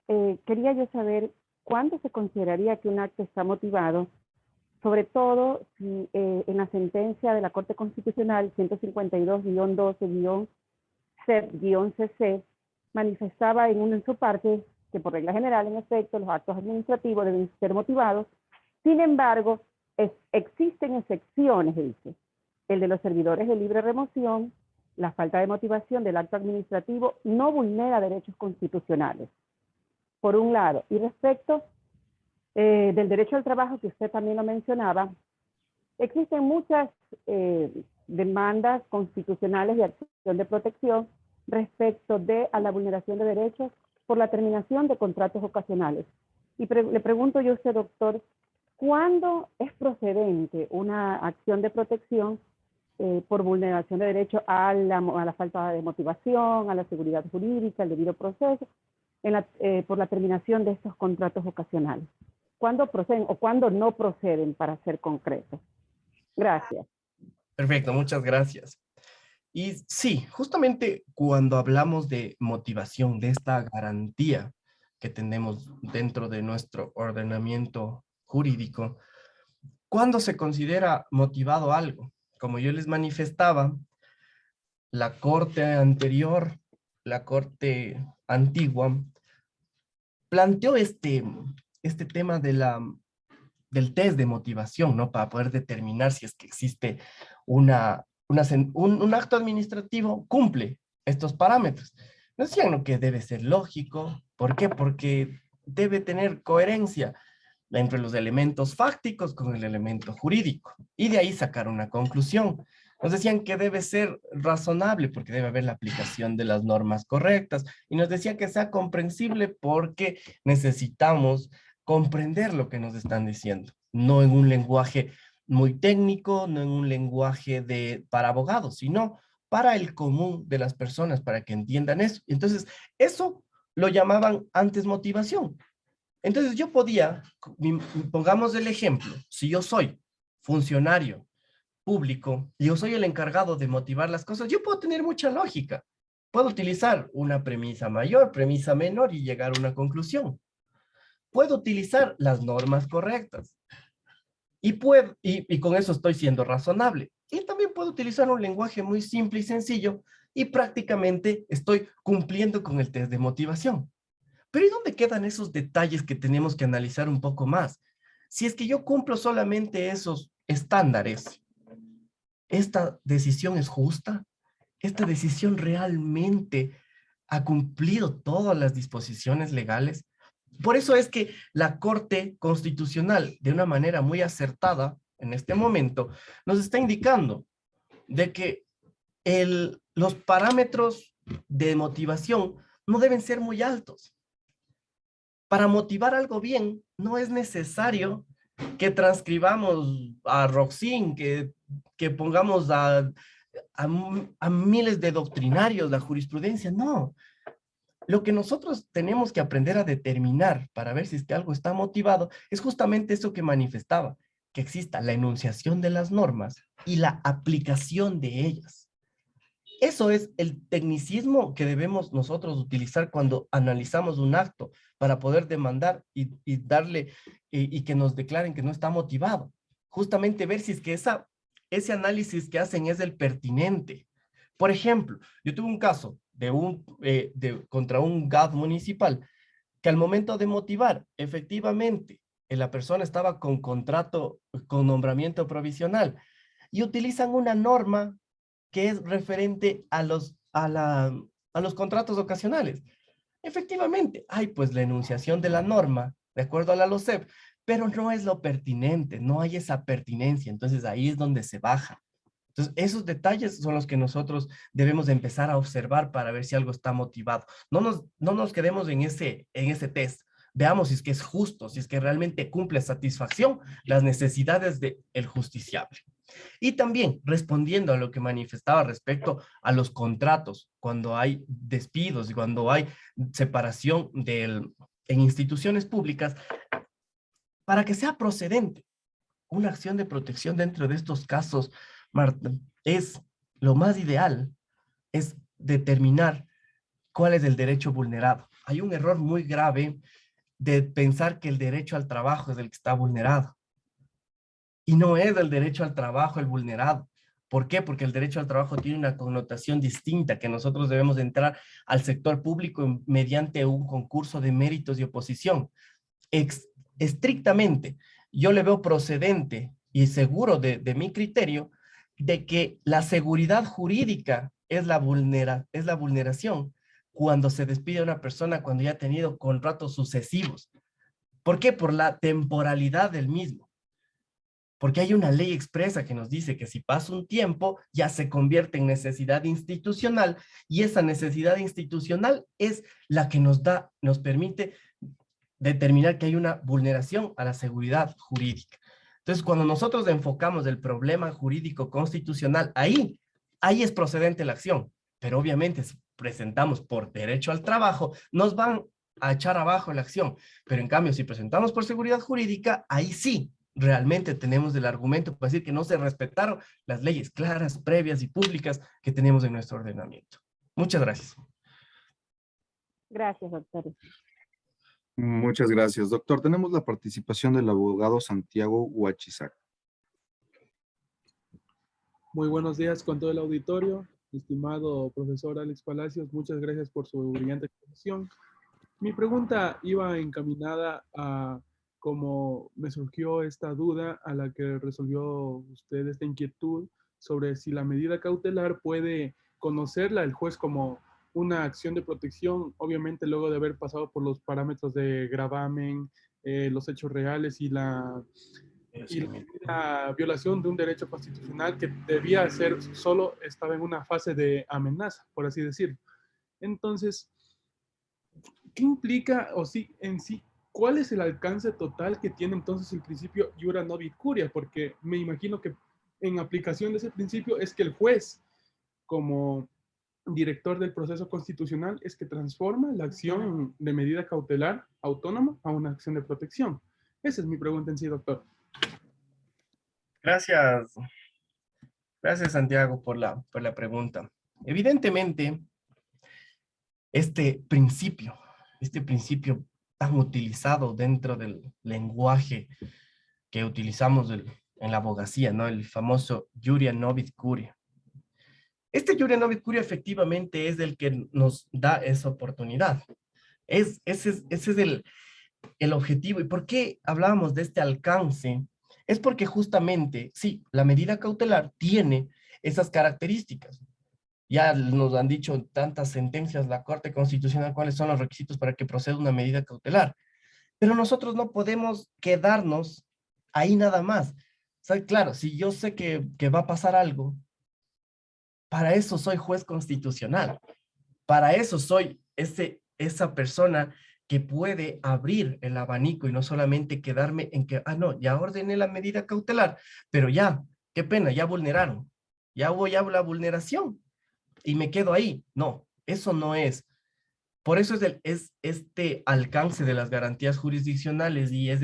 Quería yo saber cuándo se consideraría que un acto está motivado, sobre todo si en la sentencia de la Corte Constitucional 152-12-CEP-CC manifestaba en su parte que por regla general, en efecto, los actos administrativos deben ser motivados. Sin embargo, existen excepciones, dice, el de los servidores de libre remoción, la falta de motivación del acto administrativo no vulnera derechos constitucionales, por un lado. Y respecto del derecho al trabajo, que usted también lo mencionaba, existen muchas demandas constitucionales de acción de protección respecto a la vulneración de derechos por la terminación de contratos ocasionales. Y le pregunto yo a usted, doctor, ¿cuándo es procedente una acción de protección por vulneración de derecho a la falta de motivación, a la seguridad jurídica, al debido proceso, por la terminación de estos contratos ocasionales? ¿Cuándo proceden o cuándo no proceden, para ser concreto? Gracias. Perfecto, muchas gracias. Y sí, justamente cuando hablamos de motivación, de esta garantía que tenemos dentro de nuestro ordenamiento jurídico, ¿cuándo se considera motivado algo? Como yo les manifestaba, la corte anterior, la corte antigua, planteó este tema del test de motivación, ¿no? Para poder determinar si es que existe un acto administrativo cumple estos parámetros. Nos decían, ¿no?, que debe ser lógico. ¿Por qué? Porque debe tener coherencia entre los elementos fácticos con el elemento jurídico. Y de ahí sacar una conclusión. Nos decían que debe ser razonable porque debe haber la aplicación de las normas correctas. Y nos decían que sea comprensible porque necesitamos comprender lo que nos están diciendo. No en un lenguaje muy técnico, no en un lenguaje para abogados, sino para el común de las personas, para que entiendan eso. Entonces, eso lo llamaban antes motivación. Entonces, yo podía, pongamos el ejemplo, si yo soy funcionario público, yo soy el encargado de motivar las cosas, yo puedo tener mucha lógica. Puedo utilizar una premisa mayor, premisa menor y llegar a una conclusión. Puedo utilizar las normas correctas. Y con eso estoy siendo razonable. Y también puedo utilizar un lenguaje muy simple y sencillo y prácticamente estoy cumpliendo con el test de motivación. Pero ¿y dónde quedan esos detalles que tenemos que analizar un poco más? Si es que yo cumplo solamente esos estándares, ¿esta decisión es justa? ¿Esta decisión realmente ha cumplido todas las disposiciones legales? Por eso es que la Corte Constitucional, de una manera muy acertada en este momento, nos está indicando de que los parámetros de motivación no deben ser muy altos. Para motivar algo bien, no es necesario que transcribamos a Roxin, que pongamos a miles de doctrinarios la jurisprudencia, no. Lo que nosotros tenemos que aprender a determinar para ver si es que algo está motivado es justamente eso que manifestaba, que exista la enunciación de las normas y la aplicación de ellas. Eso es el tecnicismo que debemos nosotros utilizar cuando analizamos un acto para poder demandar y que nos declaren que no está motivado. Justamente ver si es que ese análisis que hacen es el pertinente. Por ejemplo, yo tuve un caso contra un GAD municipal que al momento de motivar, efectivamente, la persona estaba con contrato, con nombramiento provisional y utilizan una norma que es referente a los contratos ocasionales. Efectivamente, hay pues la enunciación de la norma, de acuerdo a la LOCEP, pero no es lo pertinente, no hay esa pertinencia, entonces ahí es donde se baja. Entonces, esos detalles son los que nosotros debemos empezar a observar para ver si algo está motivado. No nos quedemos en ese test. Veamos si es que es justo, si es que realmente cumple satisfacción las necesidades del justiciable. Y también, respondiendo a lo que manifestaba respecto a los contratos, cuando hay despidos y cuando hay separación en instituciones públicas, para que sea procedente una acción de protección dentro de estos casos, Marta, es lo más ideal, es determinar cuál es el derecho vulnerado. Hay un error muy grave de pensar que el derecho al trabajo es el que está vulnerado. Y no es el derecho al trabajo el vulnerado. ¿Por qué? Porque el derecho al trabajo tiene una connotación distinta, que nosotros debemos entrar al sector público mediante un concurso de méritos y oposición. Estrictamente, yo le veo procedente y seguro de mi criterio de que la seguridad jurídica es la vulneración cuando se despide a una persona cuando ya ha tenido contratos sucesivos. ¿Por qué? Por la temporalidad del mismo. Porque hay una ley expresa que nos dice que si pasa un tiempo ya se convierte en necesidad institucional y esa necesidad institucional es la que nos permite determinar que hay una vulneración a la seguridad jurídica. Entonces, cuando nosotros enfocamos el problema jurídico constitucional, ahí es procedente la acción. Pero obviamente, si presentamos por derecho al trabajo, nos van a echar abajo la acción. Pero en cambio, si presentamos por seguridad jurídica, ahí sí, realmente tenemos el argumento para decir que no se respetaron las leyes claras, previas y públicas que tenemos en nuestro ordenamiento. Muchas gracias. Gracias, doctor. Muchas gracias, doctor. Tenemos la participación del abogado Santiago Huachizac. Muy buenos días con todo el auditorio. Estimado profesor Alex Palacios, muchas gracias por su brillante exposición. Mi pregunta iba encaminada a cómo me surgió esta duda a la que resolvió usted esta inquietud sobre si la medida cautelar puede conocerla el juez como una acción de protección, obviamente luego de haber pasado por los parámetros de gravamen, los hechos reales y la violación de un derecho constitucional que debía ser, solo estaba en una fase de amenaza, por así decirlo. Entonces, ¿qué implica o sí, en sí, cuál es el alcance total que tiene entonces el principio iura nobis curia? Porque me imagino que en aplicación de ese principio es que el juez, como director del proceso constitucional, es que transforma la acción de medida cautelar autónoma a una acción de protección. Esa es mi pregunta en sí, doctor. Gracias. Gracias, Santiago, por la pregunta. Evidentemente, este principio tan utilizado dentro del lenguaje que utilizamos en la abogacía, ¿no? El famoso iura nobis curia. Este iura nobis curia efectivamente es el que nos da esa oportunidad. Ese es el objetivo. ¿Y por qué hablábamos de este alcance? Es porque justamente, sí, la medida cautelar tiene esas características. Ya nos han dicho tantas sentencias la Corte Constitucional cuáles son los requisitos para que proceda una medida cautelar. Pero nosotros no podemos quedarnos ahí nada más. O sea, claro, si yo sé que va a pasar algo, para eso soy juez constitucional. Para eso soy esa persona que puede abrir el abanico y no solamente quedarme en que, no, ya ordené la medida cautelar, pero ya, qué pena, ya vulneraron. Ya hubo la vulneración y me quedo ahí. No, eso no es. Por eso es este alcance de las garantías jurisdiccionales y es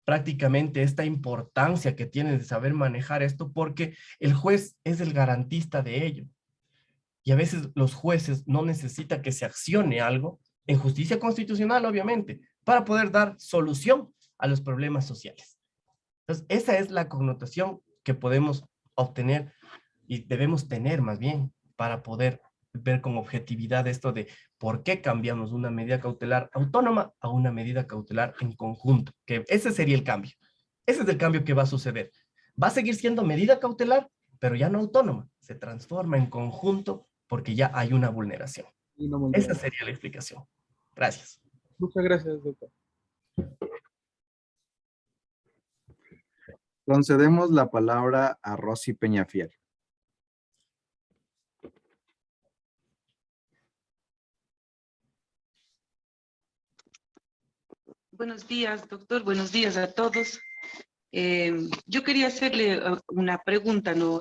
prácticamente esta importancia que tiene de saber manejar esto, porque el juez es el garantista de ello. Y a veces los jueces no necesitan que se accione algo, en justicia constitucional, obviamente, para poder dar solución a los problemas sociales. Entonces, esa es la connotación que podemos obtener y debemos tener más bien para poder ver con objetividad esto de por qué cambiamos una medida cautelar autónoma a una medida cautelar en conjunto, que ese sería el cambio. Ese es el cambio que va a suceder. Va a seguir siendo medida cautelar, pero ya no autónoma. Se transforma en conjunto porque ya hay una vulneración. Esa sería la explicación. Gracias. Muchas gracias, doctor. Concedemos la palabra a Rosy Peñafiel. Buenos días, doctor. Buenos días a todos. Yo quería hacerle una pregunta, ¿no?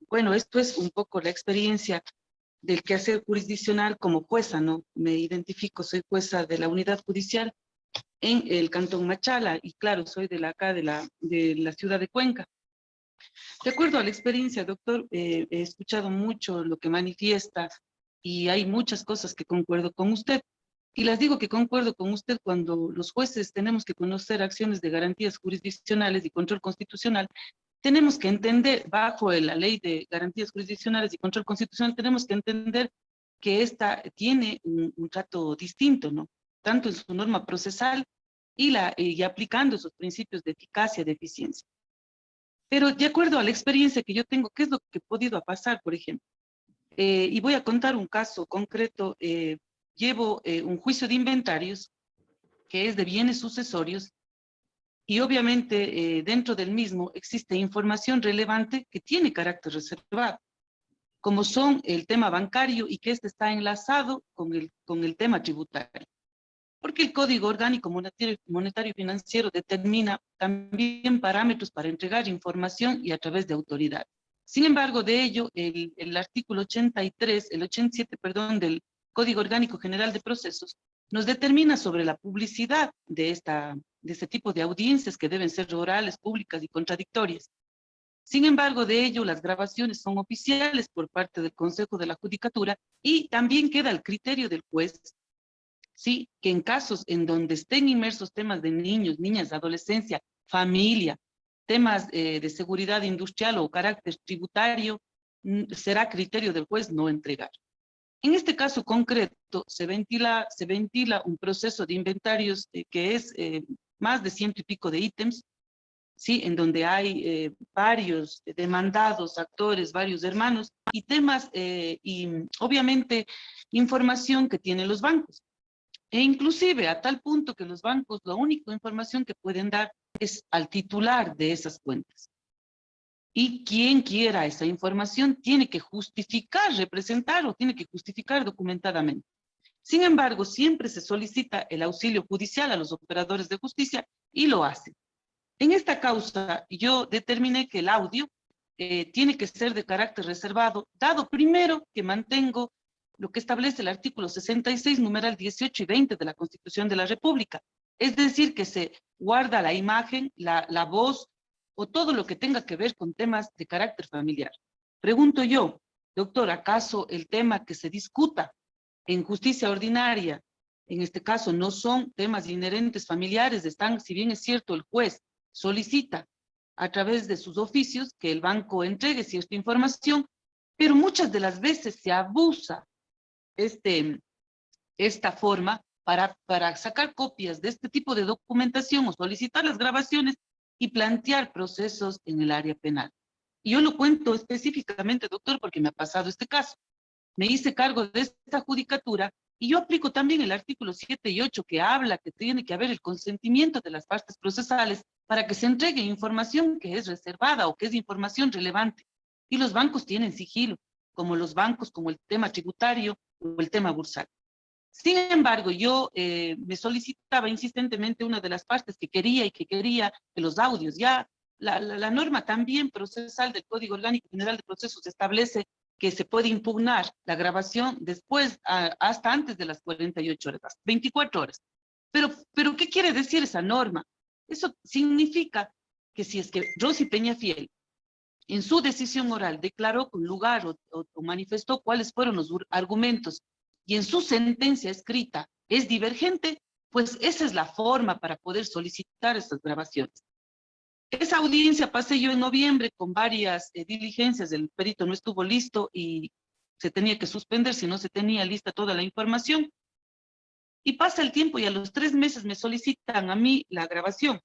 Bueno, esto es un poco la experiencia del quehacer jurisdiccional como jueza, ¿no? Me identifico, soy jueza de la unidad judicial en el Cantón Machala y claro, soy de la ciudad de Cuenca. De acuerdo a la experiencia, doctor, he escuchado mucho lo que manifiesta y hay muchas cosas que concuerdo con usted. Y les digo que concuerdo con usted cuando los jueces tenemos que conocer acciones de garantías jurisdiccionales y control constitucional. Tenemos que entender, bajo la ley de garantías jurisdiccionales y control constitucional, tenemos que entender que esta tiene un trato distinto, ¿no? Tanto en su norma procesal y aplicando esos principios de eficacia, de eficiencia. Pero de acuerdo a la experiencia que yo tengo, ¿qué es lo que he podido pasar, por ejemplo? Y voy a contar un caso concreto. Llevo un juicio de inventarios que es de bienes sucesorios y obviamente dentro del mismo existe información relevante que tiene carácter reservado, como son el tema bancario y que este está enlazado con el tema tributario. Porque el Código Orgánico Monetario y Financiero determina también parámetros para entregar información y a través de autoridad. Sin embargo, de ello, el artículo 87, del Código Orgánico General de Procesos nos determina sobre la publicidad de este tipo de audiencias que deben ser orales, públicas y contradictorias. Sin embargo, de ello, las grabaciones son oficiales por parte del Consejo de la Judicatura y también queda el criterio del juez, sí, que en casos en donde estén inmersos temas de niños, niñas, adolescencia, familia, temas de seguridad industrial o carácter tributario, será criterio del juez no entregar. En este caso concreto, se ventila un proceso de inventarios que es más de 100 y pico de ítems, ¿sí? En donde hay varios demandados, actores, varios hermanos, y temas, y obviamente información que tienen los bancos. E inclusive a tal punto que los bancos, la única información que pueden dar es al titular de esas cuentas. Y quien quiera esa información tiene que justificar, representar o tiene que justificar documentadamente. Sin embargo, siempre se solicita el auxilio judicial a los operadores de justicia y lo hacen. En esta causa, yo determiné que el audio tiene que ser de carácter reservado, dado primero que mantengo lo que establece el artículo 66, numeral 18 y 20 de la Constitución de la República. Es decir, que se guarda la imagen, la voz o todo lo que tenga que ver con temas de carácter familiar. Pregunto yo, doctor, ¿acaso el tema que se discuta en justicia ordinaria, en este caso no son temas inherentes familiares, están, si bien es cierto, el juez solicita a través de sus oficios que el banco entregue cierta información, pero muchas de las veces se abusa esta forma para sacar copias de este tipo de documentación o solicitar las grabaciones y plantear procesos en el área penal. Y yo lo cuento específicamente, doctor, porque me ha pasado este caso. Me hice cargo de esta judicatura y yo aplico también el artículo 7 y 8 que habla que tiene que haber el consentimiento de las partes procesales para que se entregue información que es reservada o que es información relevante. Y los bancos tienen sigilo, como los bancos, como el tema tributario o el tema bursal. Sin embargo, yo me solicitaba insistentemente una de las partes que quería que los audios, ya la norma también procesal del Código Orgánico General de Procesos establece que se puede impugnar la grabación hasta antes de las 48 horas, 24 horas. Pero ¿qué quiere decir esa norma? Eso significa que si es que Rosy Peñafiel en su decisión oral declaró con lugar o manifestó cuáles fueron los argumentos y en su sentencia escrita es divergente, pues esa es la forma para poder solicitar estas grabaciones. Esa audiencia pasé yo en noviembre con varias diligencias, el perito no estuvo listo y se tenía que suspender si no se tenía lista toda la información. Y pasa el tiempo y a los 3 meses me solicitan a mí la grabación.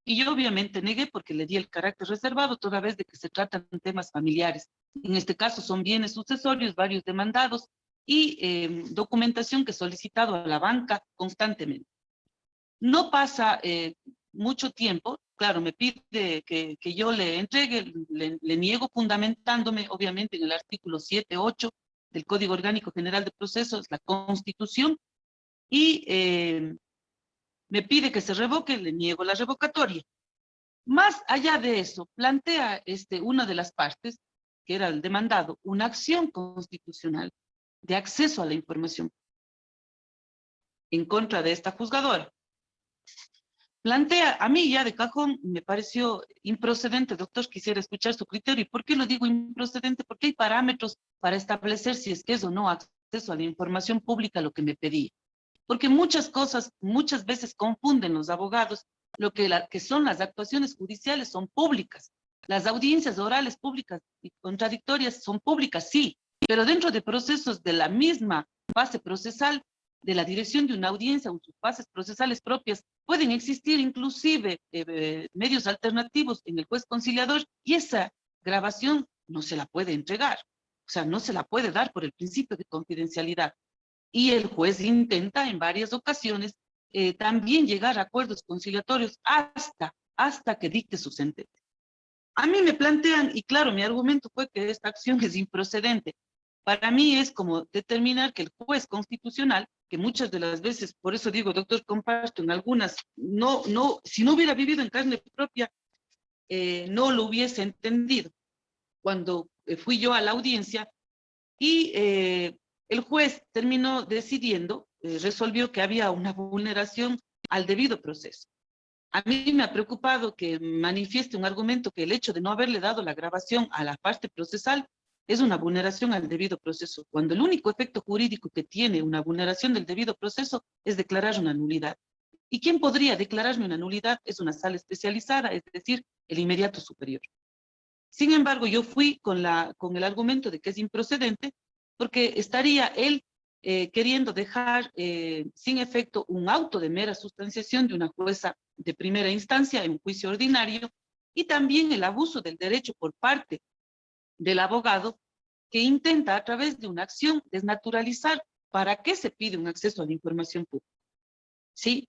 Y yo obviamente negué porque le di el carácter reservado toda vez de que se tratan de temas familiares. En este caso son bienes sucesorios, varios demandados y documentación que he solicitado a la banca constantemente. No pasa mucho tiempo, claro, me pide que yo le entregue, le niego fundamentándome obviamente en el artículo 7, 8 del Código Orgánico General de Procesos, la Constitución, y me pide que se revoque, le niego la revocatoria. Más allá de eso, plantea una de las partes, que era el demandado, una acción constitucional de acceso a la información en contra de esta juzgadora. Plantea, a mí ya de cajón me pareció improcedente, doctor, quisiera escuchar su criterio. ¿Y por qué lo digo improcedente? Porque hay parámetros para establecer si es que es o no acceso a la información pública lo que me pedía. Porque muchas cosas, muchas veces confunden los abogados, lo que son las actuaciones judiciales son públicas. Las audiencias orales públicas y contradictorias son públicas, sí, pero dentro de procesos de la misma fase procesal, de la dirección de una audiencia o sus fases procesales propias, pueden existir inclusive medios alternativos en el juez conciliador y esa grabación no se la puede entregar, o sea, no se la puede dar por el principio de confidencialidad. Y el juez intenta en varias ocasiones también llegar a acuerdos conciliatorios hasta que dicte su sentencia. A mí me plantean, y claro, mi argumento fue que esta acción es improcedente. Para mí es como determinar que el juez constitucional, que muchas de las veces, por eso digo, doctor, comparto en algunas, si no hubiera vivido en carne propia, no lo hubiese entendido. Cuando fui yo a la audiencia y el juez terminó decidiendo resolvió que había una vulneración al debido proceso. A mí me ha preocupado que manifieste un argumento que el hecho de no haberle dado la grabación a la parte procesal es una vulneración al debido proceso, cuando el único efecto jurídico que tiene una vulneración del debido proceso es declarar una nulidad. ¿Y quién podría declararme una nulidad? Es una sala especializada, es decir, el inmediato superior. Sin embargo, yo fui con el argumento de que es improcedente, porque estaría él queriendo dejar sin efecto un auto de mera sustanciación de una jueza de primera instancia en un juicio ordinario, y también el abuso del derecho por parte del abogado que intenta a través de una acción desnaturalizar para qué se pide un acceso a la información pública. ¿Sí?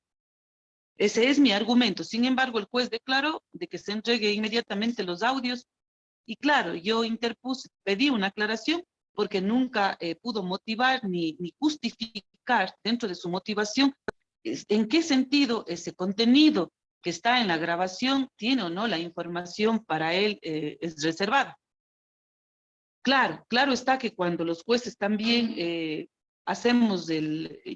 Ese es mi argumento. Sin embargo, el juez declaró de que se entregue inmediatamente los audios, y claro, yo interpuse, pedí una aclaración, porque nunca pudo motivar ni justificar dentro de su motivación en qué sentido ese contenido que está en la grabación tiene o no la información para él es reservada. Claro está que cuando los jueces también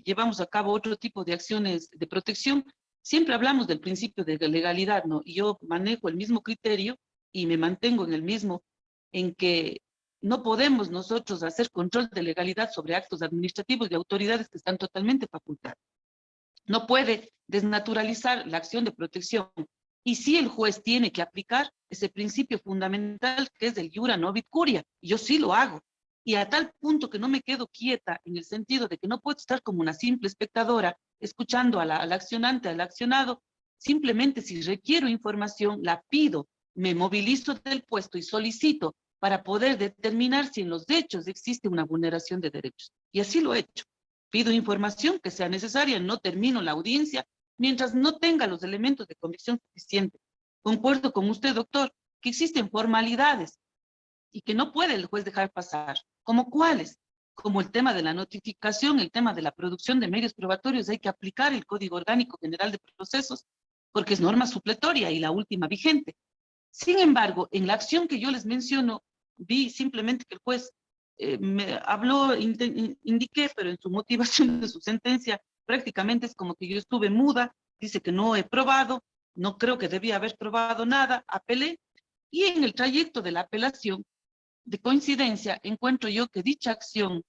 llevamos a cabo otro tipo de acciones de protección, siempre hablamos del principio de legalidad, ¿no? Y yo manejo el mismo criterio y me mantengo en el mismo, en que no podemos nosotros hacer control de legalidad sobre actos administrativos de autoridades que están totalmente facultadas. No puede desnaturalizar la acción de protección. Y sí, el juez tiene que aplicar ese principio fundamental que es del iura novit curia. Yo sí lo hago. Y a tal punto que no me quedo quieta en el sentido de que no puedo estar como una simple espectadora escuchando al accionante, al accionado. Simplemente si requiero información, la pido, me movilizo del puesto y solicito para poder determinar si en los hechos existe una vulneración de derechos. Y así lo he hecho. Pido información que sea necesaria, no termino la audiencia mientras no tenga los elementos de convicción suficientes. Concuerdo con usted, doctor, que existen formalidades y que no puede el juez dejar pasar. ¿Como cuáles? Como el tema de la notificación, el tema de la producción de medios probatorios. Hay que aplicar el Código Orgánico General de Procesos porque es norma supletoria y la última vigente. Sin embargo, en la acción que yo les menciono, vi simplemente que el juez me habló, indiqué, pero en su motivación de su sentencia prácticamente es como que yo estuve muda, dice que no he probado, no creo que debía haber probado nada, apelé, y en el trayecto de la apelación, de coincidencia, encuentro yo que dicha acción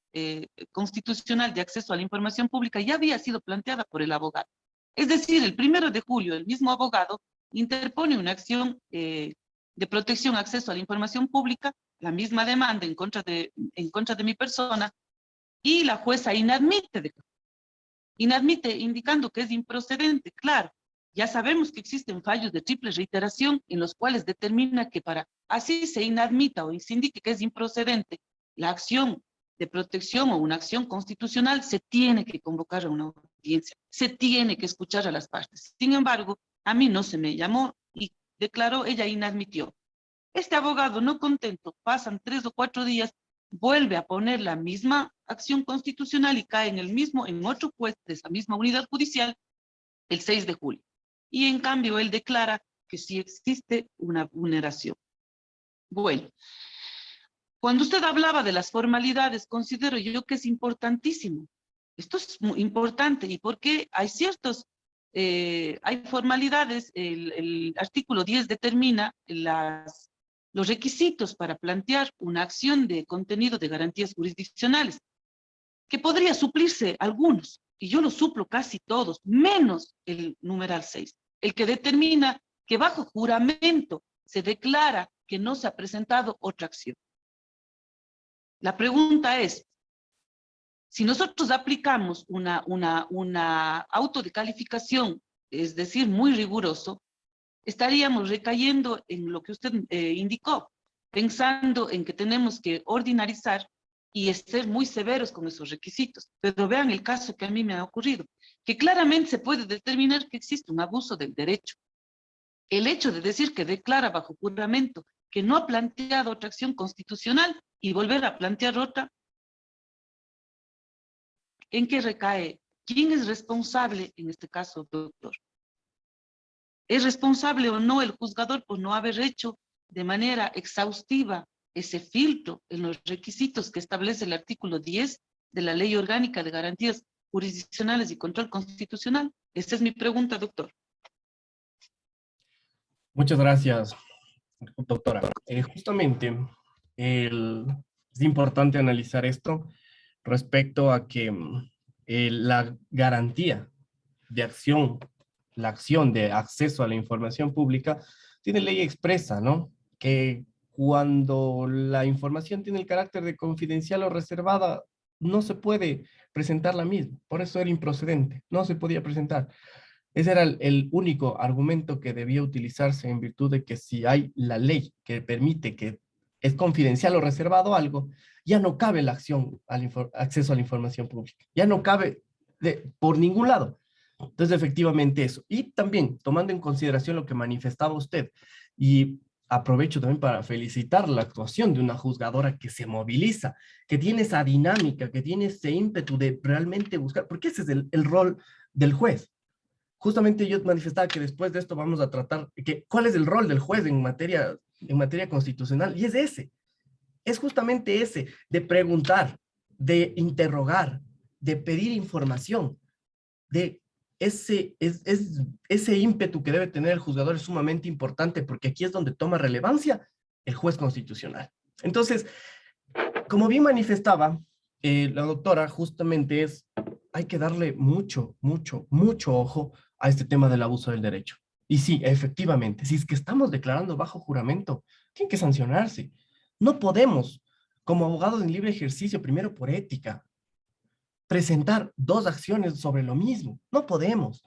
constitucional de acceso a la información pública ya había sido planteada por el abogado. Es decir, el 1 de julio, el mismo abogado interpone una acción de protección acceso a la información pública, la misma demanda en contra de mi persona, y la jueza inadmite, indicando que es improcedente. Claro, ya sabemos que existen fallos de triple reiteración en los cuales determina que para así se inadmita o se indique que es improcedente la acción de protección o una acción constitucional, se tiene que convocar a una audiencia, se tiene que escuchar a las partes. Sin embargo, a mí no se me llamó y declaró, ella inadmitió. Este abogado, no contento, pasan 3 o 4 días, vuelve a poner la misma acción constitucional y cae en otro juez de esa misma unidad judicial el 6 de julio. Y en cambio él declara que sí existe una vulneración. Bueno, cuando usted hablaba de las formalidades, considero yo que es importantísimo. Esto es muy importante. ¿Y por qué? Hay formalidades, el artículo 10 determina los requisitos para plantear una acción de contenido de garantías jurisdiccionales, que podría suplirse algunos, y yo los suplo casi todos, menos el numeral 6, el que determina que bajo juramento se declara que no se ha presentado otra acción. La pregunta es, si nosotros aplicamos una auto de calificación, es decir, muy riguroso, estaríamos recayendo en lo que usted indicó, pensando en que tenemos que ordinarizar y ser muy severos con esos requisitos. Pero vean el caso que a mí me ha ocurrido, que claramente se puede determinar que existe un abuso del derecho. El hecho de decir que declara bajo juramento que no ha planteado otra acción constitucional y volver a plantear otra, ¿en qué recae? ¿Quién es responsable en este caso, doctor? ¿Es responsable o no el juzgador por no haber hecho de manera exhaustiva ese filtro en los requisitos que establece el artículo 10 de la Ley Orgánica de Garantías jurisdiccionales y control constitucional? Esta es mi pregunta, doctor. Muchas gracias, doctora. Justamente es importante analizar esto respecto a que la garantía de acción, la acción de acceso a la información pública, tiene ley expresa, ¿no? Que cuando la información tiene el carácter de confidencial o reservada, no se puede presentar la misma. Por eso era improcedente, no se podía presentar. Ese era el único argumento que debía utilizarse en virtud de que si hay la ley que permite que es confidencial o reservado algo, ya no cabe la acción al acceso a la información pública. Ya no cabe por ningún lado. Entonces, efectivamente eso. Y también, tomando en consideración lo que manifestaba usted, y aprovecho también para felicitar la actuación de una juzgadora que se moviliza, que tiene esa dinámica, que tiene ese ímpetu de realmente buscar, porque ese es el rol del juez. Justamente yo manifestaba que después de esto vamos a tratar, ¿cuál es el rol del juez en materia constitucional? Y es ese, es justamente ese, de preguntar, de interrogar, de pedir información, de ese ímpetu que debe tener el juzgador es sumamente importante, porque aquí es donde toma relevancia el juez constitucional. Entonces, como bien manifestaba la doctora, justamente hay que darle mucho ojo a este tema del abuso del derecho. Y sí, efectivamente, si es que estamos declarando bajo juramento, tiene que sancionarse. No podemos, como abogados en libre ejercicio, primero por ética, presentar dos acciones sobre lo mismo. No podemos.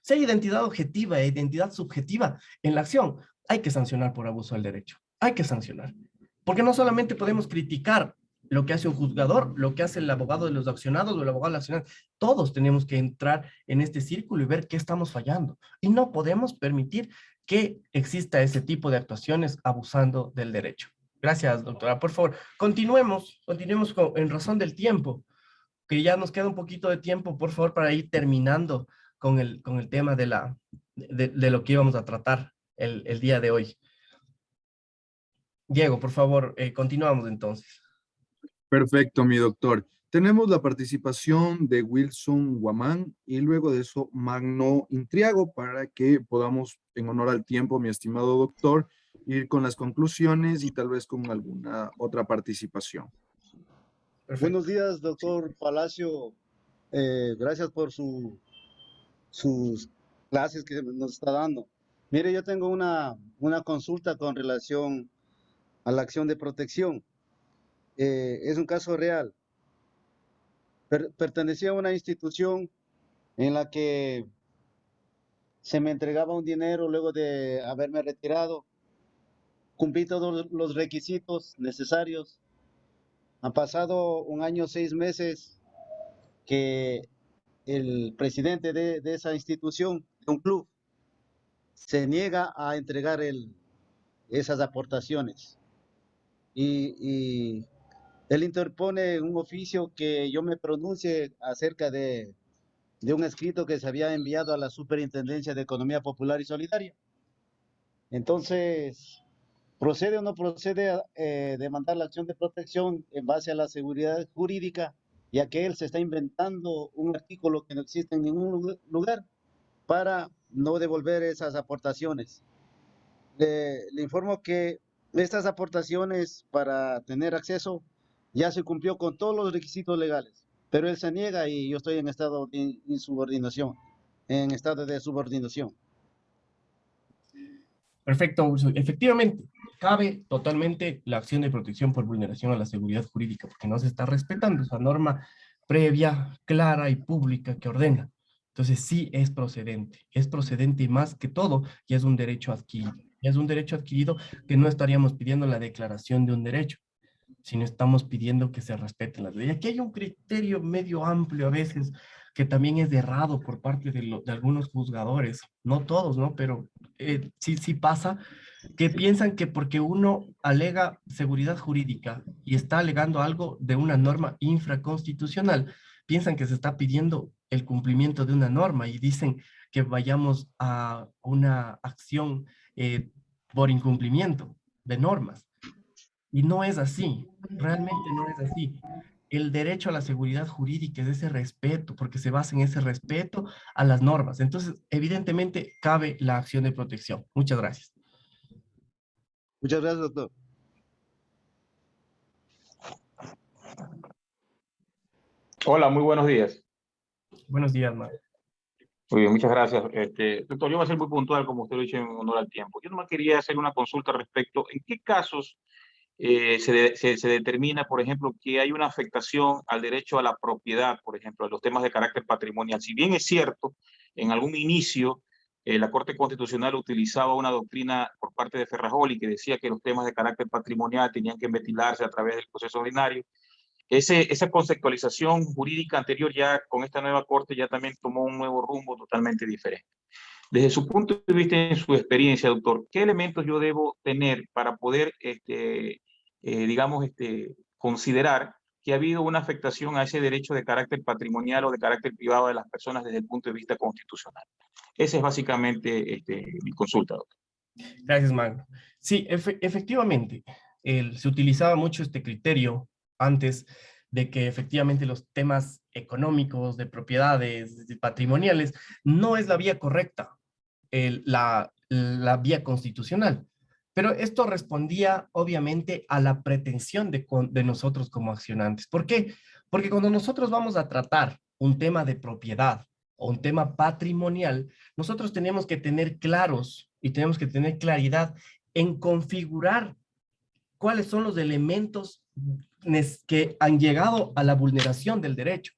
Si hay identidad objetiva e identidad subjetiva en la acción, hay que sancionar por abuso del derecho. Hay que sancionar. Porque no solamente podemos criticar lo que hace un juzgador, lo que hace el abogado de los accionados o el abogado del accionado. Todos tenemos que entrar en este círculo y ver qué estamos fallando. Y no podemos permitir que exista ese tipo de actuaciones abusando del derecho. Gracias, doctora. Por favor, continuemos en razón del tiempo, que ya nos queda un poquito de tiempo, por favor, para ir terminando con el tema de lo que íbamos a tratar el día de hoy. Diego, por favor, continuamos entonces. Perfecto, mi doctor. Tenemos la participación de Wilson Guamán y luego de eso Magno Intriago para que podamos, en honor al tiempo, mi estimado doctor, ir con las conclusiones y tal vez con alguna otra participación. Perfecto. Buenos días, doctor Palacio. Gracias por sus clases que nos está dando. Mire, yo tengo una consulta con relación a la acción de protección. Es un caso real. Pertenecía a una institución en la que se me entregaba un dinero luego de haberme retirado. Cumplí todos los requisitos necesarios. Han pasado 1 año, 6 meses que el presidente de esa institución, de un club, se niega a entregar esas aportaciones. Y él interpone un oficio que yo me pronuncie acerca de un escrito que se había enviado a la Superintendencia de Economía Popular y Solidaria. Entonces, ¿procede o no procede demandar la acción de protección en base a la seguridad jurídica, ya que él se está inventando un artículo que no existe en ningún lugar para no devolver esas aportaciones? Le informo que estas aportaciones, para tener acceso, ya se cumplió con todos los requisitos legales, pero él se niega y yo estoy en estado de insubordinación, Perfecto, efectivamente, cabe totalmente la acción de protección por vulneración a la seguridad jurídica, porque no se está respetando esa norma previa, clara y pública que ordena. Entonces sí es procedente y más que todo, y es un derecho adquirido. Y es un derecho adquirido que no estaríamos pidiendo la declaración de un derecho, sino estamos pidiendo que se respeten las leyes. Aquí hay un criterio medio amplio a veces, que también es errado por parte de algunos juzgadores, no todos, ¿no? Pero sí pasa, que piensan que porque uno alega seguridad jurídica y está alegando algo de una norma infraconstitucional, piensan que se está pidiendo el cumplimiento de una norma y dicen que vayamos a una acción por incumplimiento de normas. Y no es así, realmente no es así. el derecho a la seguridad jurídica, es ese respeto, porque se basa en ese respeto a las normas. Entonces, evidentemente, cabe la acción de protección. Muchas gracias. Muchas gracias, doctor. Hola, muy buenos días. Buenos días, Mario. Muy bien, muchas gracias. Doctor, yo voy a ser muy puntual, como usted lo ha dicho, en honor al tiempo. Yo nomás quería hacer una consulta respecto en qué casos se determina, por ejemplo, que hay una afectación al derecho a la propiedad, por ejemplo, a los temas de carácter patrimonial. Si bien es cierto, en algún inicio la Corte Constitucional utilizaba una doctrina por parte de Ferrajoli que decía que los temas de carácter patrimonial tenían que ventilarse a través del proceso ordinario. Esa conceptualización jurídica anterior ya con esta nueva Corte ya también tomó un nuevo rumbo totalmente diferente. Desde su punto de vista, en su experiencia, doctor, ¿qué elementos yo debo tener para poder, considerar que ha habido una afectación a ese derecho de carácter patrimonial o de carácter privado de las personas desde el punto de vista constitucional? Esa es básicamente mi consulta, doctor. Gracias, Magno. Sí, efectivamente, se utilizaba mucho este criterio antes de que efectivamente los temas económicos, de propiedades, de patrimoniales, no es la vía correcta, la vía constitucional. Pero esto respondía obviamente a la pretensión de nosotros como accionantes. ¿Por qué? Porque cuando nosotros vamos a tratar un tema de propiedad o un tema patrimonial, nosotros tenemos que tener claros y tenemos que tener claridad en configurar cuáles son los elementos que han llegado a la vulneración del derecho.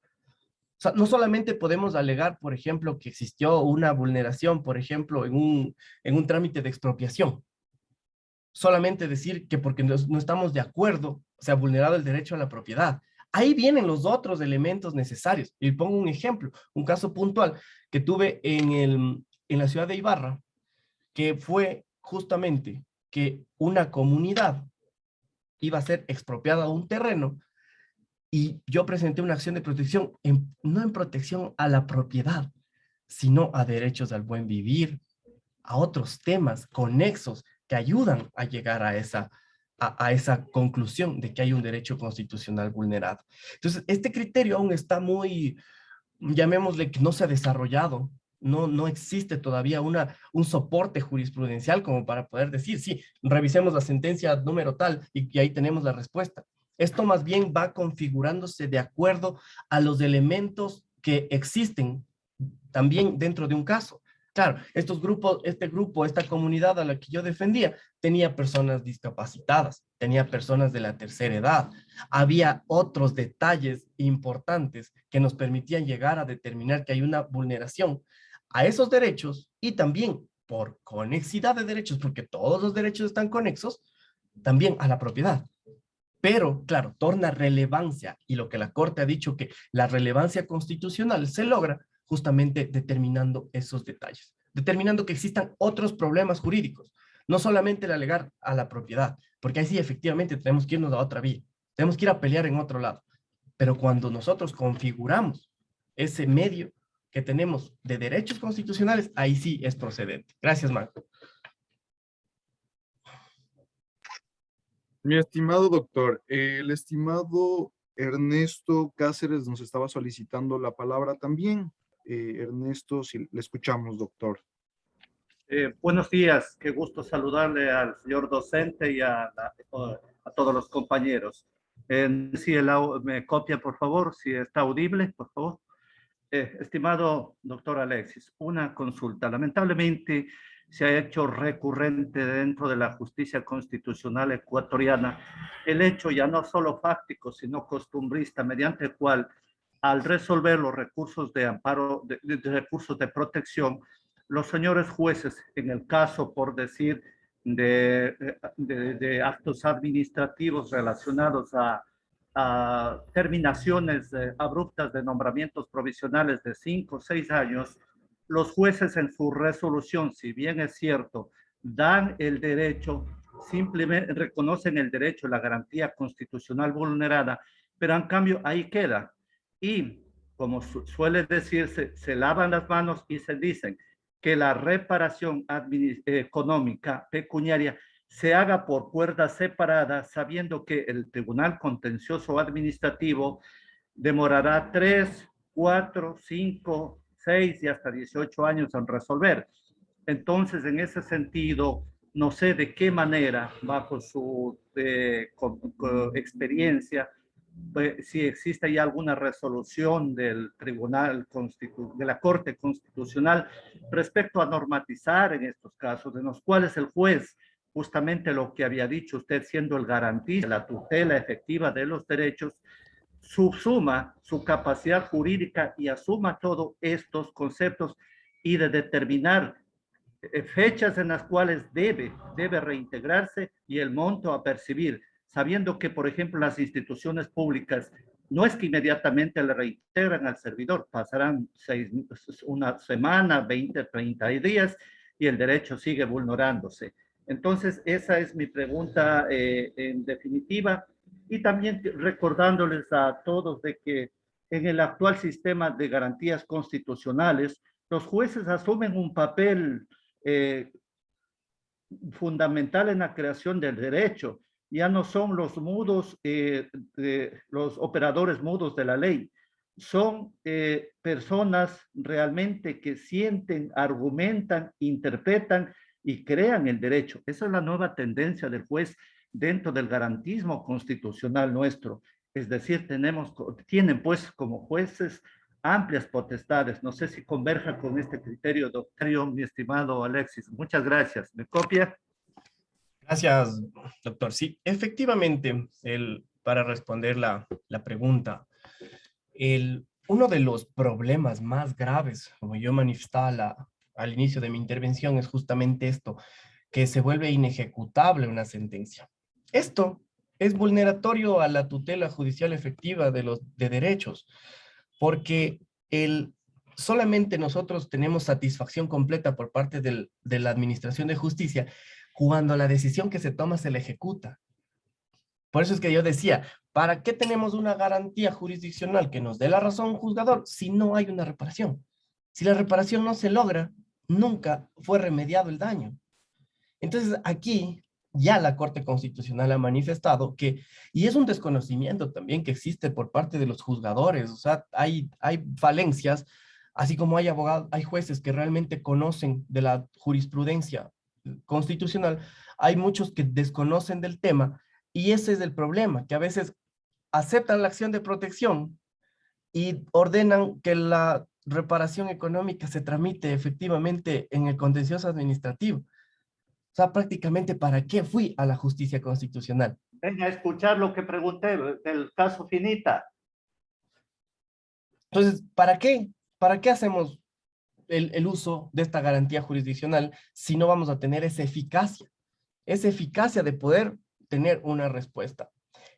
O sea, no solamente podemos alegar, por ejemplo, que existió una vulneración, por ejemplo, en un trámite de expropiación. Solamente decir que porque no estamos de acuerdo se ha vulnerado el derecho a la propiedad. Ahí vienen los otros elementos necesarios. Y pongo un ejemplo, un caso puntual que tuve en la ciudad de Ibarra, que fue justamente que una comunidad iba a ser expropiada un terreno y yo presenté una acción de protección, no en protección a la propiedad, sino a derechos al buen vivir, a otros temas conexos que ayudan a llegar a esa conclusión de que hay un derecho constitucional vulnerado. Entonces, este criterio aún está muy, llamémosle que no se ha desarrollado, no existe todavía un soporte jurisprudencial como para poder decir, sí, revisemos la sentencia número tal y ahí tenemos la respuesta. Esto más bien va configurándose de acuerdo a los elementos que existen también dentro de un caso. Claro, este grupo, esta comunidad a la que yo defendía, tenía personas discapacitadas, tenía personas de la tercera edad, había otros detalles importantes que nos permitían llegar a determinar que hay una vulneración a esos derechos y también por conexidad de derechos, porque todos los derechos están conexos, también a la propiedad. Pero, claro, torna relevancia, y lo que la Corte ha dicho que la relevancia constitucional se logra justamente determinando esos detalles, determinando que existan otros problemas jurídicos, no solamente el alegar a la propiedad, porque ahí sí efectivamente tenemos que irnos a otra vía, tenemos que ir a pelear en otro lado. Pero cuando nosotros configuramos ese medio que tenemos de derechos constitucionales, ahí sí es procedente. Gracias, Marco. Mi estimado doctor, el estimado Ernesto Cáceres nos estaba solicitando la palabra también. Ernesto, si le escuchamos, doctor. Buenos días, qué gusto saludarle al señor docente y a todos los compañeros. Si me copia, por favor, si está audible, por favor. Estimado doctor Alexis, una consulta. Lamentablemente se ha hecho recurrente dentro de la justicia constitucional ecuatoriana el hecho ya no solo fáctico, sino costumbrista, mediante el cual al resolver los recursos de amparo, de recursos de protección, los señores jueces, en el caso, por decir, de actos administrativos relacionados a terminaciones abruptas de nombramientos provisionales de 5 o 6 años, los jueces en su resolución, si bien es cierto, dan el derecho, simplemente reconocen el derecho, la garantía constitucional vulnerada, pero en cambio ahí queda. Y como suele decirse, se lavan las manos y se dicen que la reparación económica pecuniaria se haga por cuerdas separadas, sabiendo que el Tribunal Contencioso Administrativo demorará 3, 4, 5, 6 y hasta 18 años en resolver. Entonces, en ese sentido, no sé de qué manera, bajo su experiencia, si existe ya alguna resolución del de la Corte Constitucional respecto a normatizar en estos casos, en los cuales el juez, justamente lo que había dicho usted, siendo el garantista de la tutela efectiva de los derechos, subsuma su capacidad jurídica y asuma todos estos conceptos y de determinar fechas en las cuales debe reintegrarse y el monto a percibir, sabiendo que, por ejemplo, las instituciones públicas no es que inmediatamente le reintegran al servidor, pasarán una semana, 20, 30 días y el derecho sigue vulnerándose. Entonces, esa es mi pregunta en definitiva, y también recordándoles a todos de que en el actual sistema de garantías constitucionales, los jueces asumen un papel fundamental en la creación del derecho. Ya no son los mudos, los operadores mudos de la ley, son personas realmente que sienten, argumentan, interpretan y crean el derecho. Esa es la nueva tendencia del juez dentro del garantismo constitucional nuestro. Es decir, tienen pues como jueces amplias potestades. No sé si converja con este criterio, doctor, mi estimado Alexis. Muchas gracias. ¿Me copia? Gracias, doctor. Sí, efectivamente, para responder la pregunta, uno de los problemas más graves, como yo manifestaba al inicio de mi intervención, es justamente esto, que se vuelve inejecutable una sentencia. Esto es vulneratorio a la tutela judicial efectiva de derechos, porque solamente nosotros tenemos satisfacción completa por parte de la Administración de Justicia cuando la decisión que se toma se la ejecuta. Por eso es que yo decía, ¿para qué tenemos una garantía jurisdiccional que nos dé la razón a un juzgador si no hay una reparación? Si la reparación no se logra, nunca fue remediado el daño. Entonces aquí ya la Corte Constitucional ha manifestado que, y es un desconocimiento también que existe por parte de los juzgadores, o sea, hay falencias, así como hay abogados, hay jueces que realmente conocen de la jurisprudencia constitucional, hay muchos que desconocen del tema, y ese es el problema, que a veces aceptan la acción de protección y ordenan que la reparación económica se tramite efectivamente en el contencioso administrativo. O sea, prácticamente, ¿para qué fui a la justicia constitucional? Venga a escuchar lo que pregunté del caso Finita. Entonces, ¿para qué? ¿Para qué hacemos el uso de esta garantía jurisdiccional si no vamos a tener esa eficacia de poder tener una respuesta?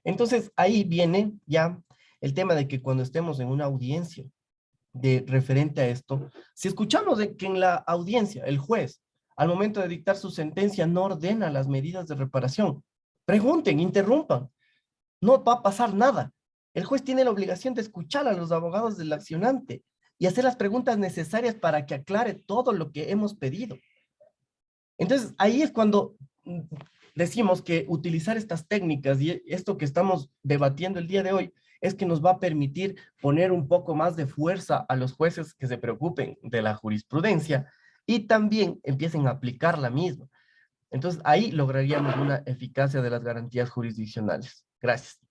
Entonces, ahí viene ya el tema de que cuando estemos en una audiencia referente a esto, si escuchamos de que en la audiencia el juez, al momento de dictar su sentencia, no ordena las medidas de reparación, pregunten, interrumpan, no va a pasar nada. El juez tiene la obligación de escuchar a los abogados del accionante y hacer las preguntas necesarias para que aclare todo lo que hemos pedido. Entonces, ahí es cuando decimos que utilizar estas técnicas y esto que estamos debatiendo el día de hoy es que nos va a permitir poner un poco más de fuerza a los jueces que se preocupen de la jurisprudencia y también empiecen a aplicar la misma. Entonces, ahí lograríamos una eficacia de las garantías jurisdiccionales. Gracias.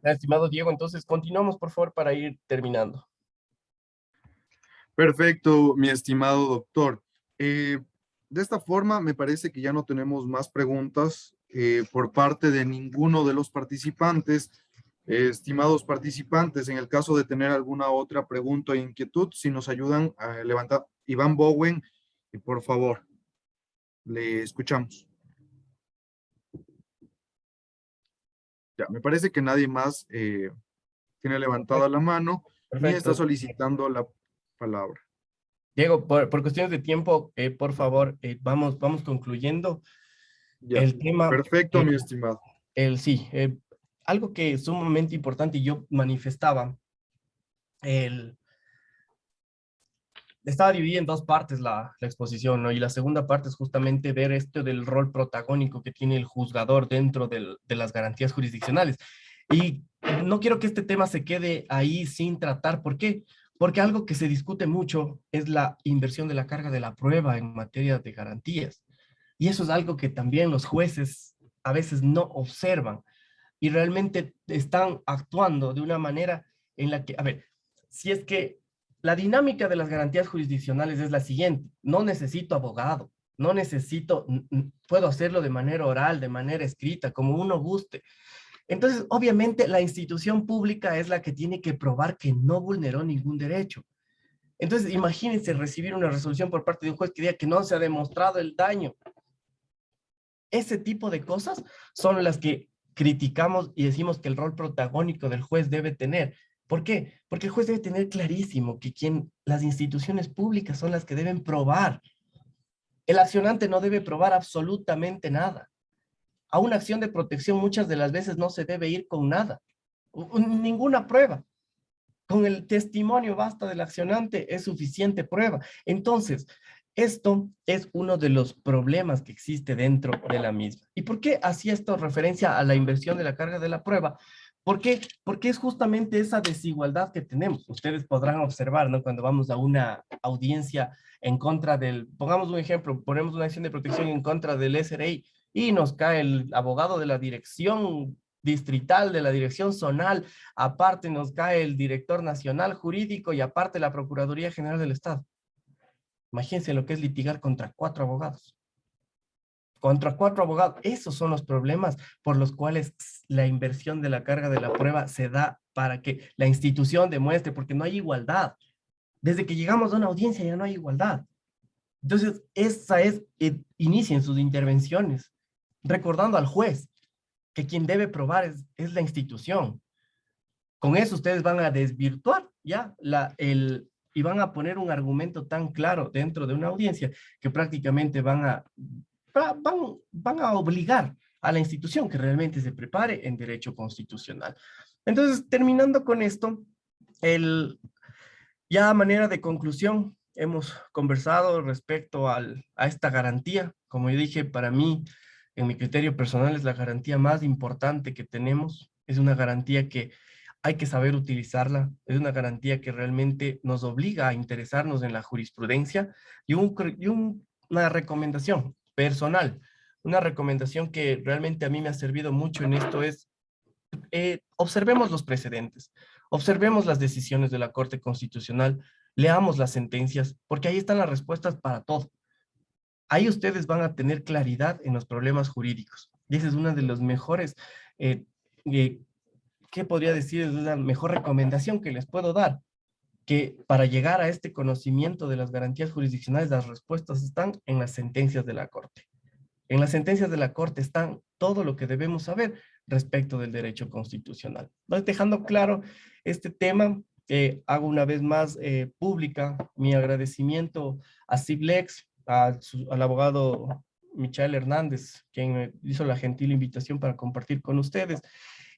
Estimado Diego, entonces continuamos, por favor, para ir terminando. Perfecto, mi estimado doctor. De esta forma, me parece que ya no tenemos más preguntas por parte de ninguno de los participantes. Estimados participantes, en el caso de tener alguna otra pregunta o inquietud, si nos ayudan a levantar. Iván Bowen, por favor, le escuchamos. Ya, me parece que nadie más tiene levantada la mano ni está solicitando la palabra. Diego, por cuestiones de tiempo, por favor, vamos concluyendo ya, el tema. Perfecto, mi estimado. Sí, algo que es sumamente importante y yo manifestaba Estaba dividida en dos partes la exposición, ¿no? Y la segunda parte es justamente ver esto del rol protagónico que tiene el juzgador dentro de las garantías jurisdiccionales. Y no quiero que este tema se quede ahí sin tratar. ¿Por qué? Porque algo que se discute mucho es la inversión de la carga de la prueba en materia de garantías. Y eso es algo que también los jueces a veces no observan y realmente están actuando de una manera en la que, a ver, si es que la dinámica de las garantías jurisdiccionales es la siguiente: no necesito abogado, no necesito, puedo hacerlo de manera oral, de manera escrita, como uno guste. Entonces, obviamente, la institución pública es la que tiene que probar que no vulneró ningún derecho. Entonces, imagínense recibir una resolución por parte de un juez que diga que no se ha demostrado el daño. Ese tipo de cosas son las que criticamos y decimos que el rol protagónico del juez debe tener. ¿Por qué? Porque el juez debe tener clarísimo que las instituciones públicas son las que deben probar. El accionante no debe probar absolutamente nada. A una acción de protección muchas de las veces no se debe ir con nada, ninguna prueba. Con el testimonio basta del accionante, es suficiente prueba. Entonces, esto es uno de los problemas que existe dentro de la misma. ¿Y por qué hacía esto referencia a la inversión de la carga de la prueba? ¿Por qué? Porque es justamente esa desigualdad que tenemos. Ustedes podrán observar, ¿no? Cuando vamos a una audiencia en contra pongamos un ejemplo, ponemos una acción de protección en contra del SRI y nos cae el abogado de la dirección distrital, de la dirección zonal, aparte nos cae el director nacional jurídico y aparte la Procuraduría General del Estado. Imagínense lo que es litigar contra 4 abogados. Contra 4 abogados. Esos son los problemas por los cuales la inversión de la carga de la prueba se da para que la institución demuestre, porque no hay igualdad. Desde que llegamos a una audiencia ya no hay igualdad. Entonces, inicien sus intervenciones recordando al juez que quien debe probar es la institución. Con eso ustedes van a desvirtuar ya y van a poner un argumento tan claro dentro de una audiencia que prácticamente van a obligar a la institución que realmente se prepare en derecho constitucional. Entonces, terminando con esto, ya a manera de conclusión, hemos conversado respecto a esta garantía. Como yo dije, para mí, en mi criterio personal, es la garantía más importante que tenemos. Es una garantía que hay que saber utilizarla. Es una garantía que realmente nos obliga a interesarnos en la jurisprudencia y una recomendación personal. Una recomendación que realmente a mí me ha servido mucho en esto es, observemos los precedentes, observemos las decisiones de la Corte Constitucional, leamos las sentencias, porque ahí están las respuestas para todo. Ahí ustedes van a tener claridad en los problemas jurídicos. Y esa es una de las mejores, ¿qué podría decir? Es la mejor recomendación que les puedo dar, que para llegar a este conocimiento de las garantías jurisdiccionales, las respuestas están en las sentencias de la Corte. En las sentencias de la Corte están todo lo que debemos saber respecto del derecho constitucional. Entonces, dejando claro este tema, hago una vez más pública mi agradecimiento a Ciblex, al abogado Michael Hernández, quien me hizo la gentil invitación para compartir con ustedes,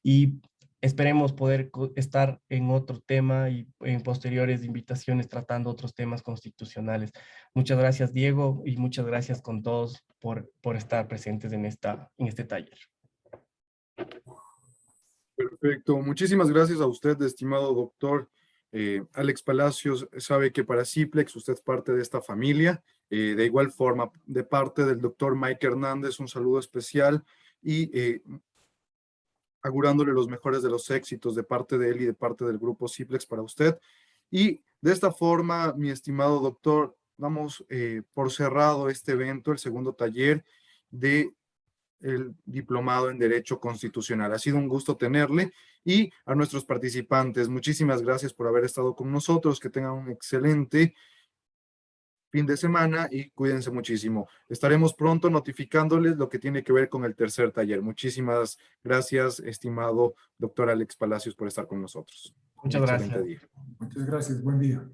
y esperemos poder estar en otro tema y en posteriores invitaciones tratando otros temas constitucionales. Muchas gracias, Diego, y muchas gracias con todos por estar presentes en este taller. Perfecto. Muchísimas gracias a usted, estimado doctor Alex Palacios. Sabe que para Ciplex usted es parte de esta familia. De igual forma, de parte del doctor Mike Hernández, un saludo especial y augurándole los mejores de los éxitos de parte de él y de parte del grupo Ciplex para usted. Y de esta forma, mi estimado doctor, damos por cerrado este evento, el segundo taller de el diplomado en Derecho Constitucional. Ha sido un gusto tenerle, y a nuestros participantes, muchísimas gracias por haber estado con nosotros. Que tengan un excelente fin de semana y cuídense muchísimo. Estaremos pronto notificándoles lo que tiene que ver con el tercer taller. Muchísimas gracias, estimado doctor Alex Palacios, por estar con nosotros. Muchas gracias. Muchas gracias. Buen día.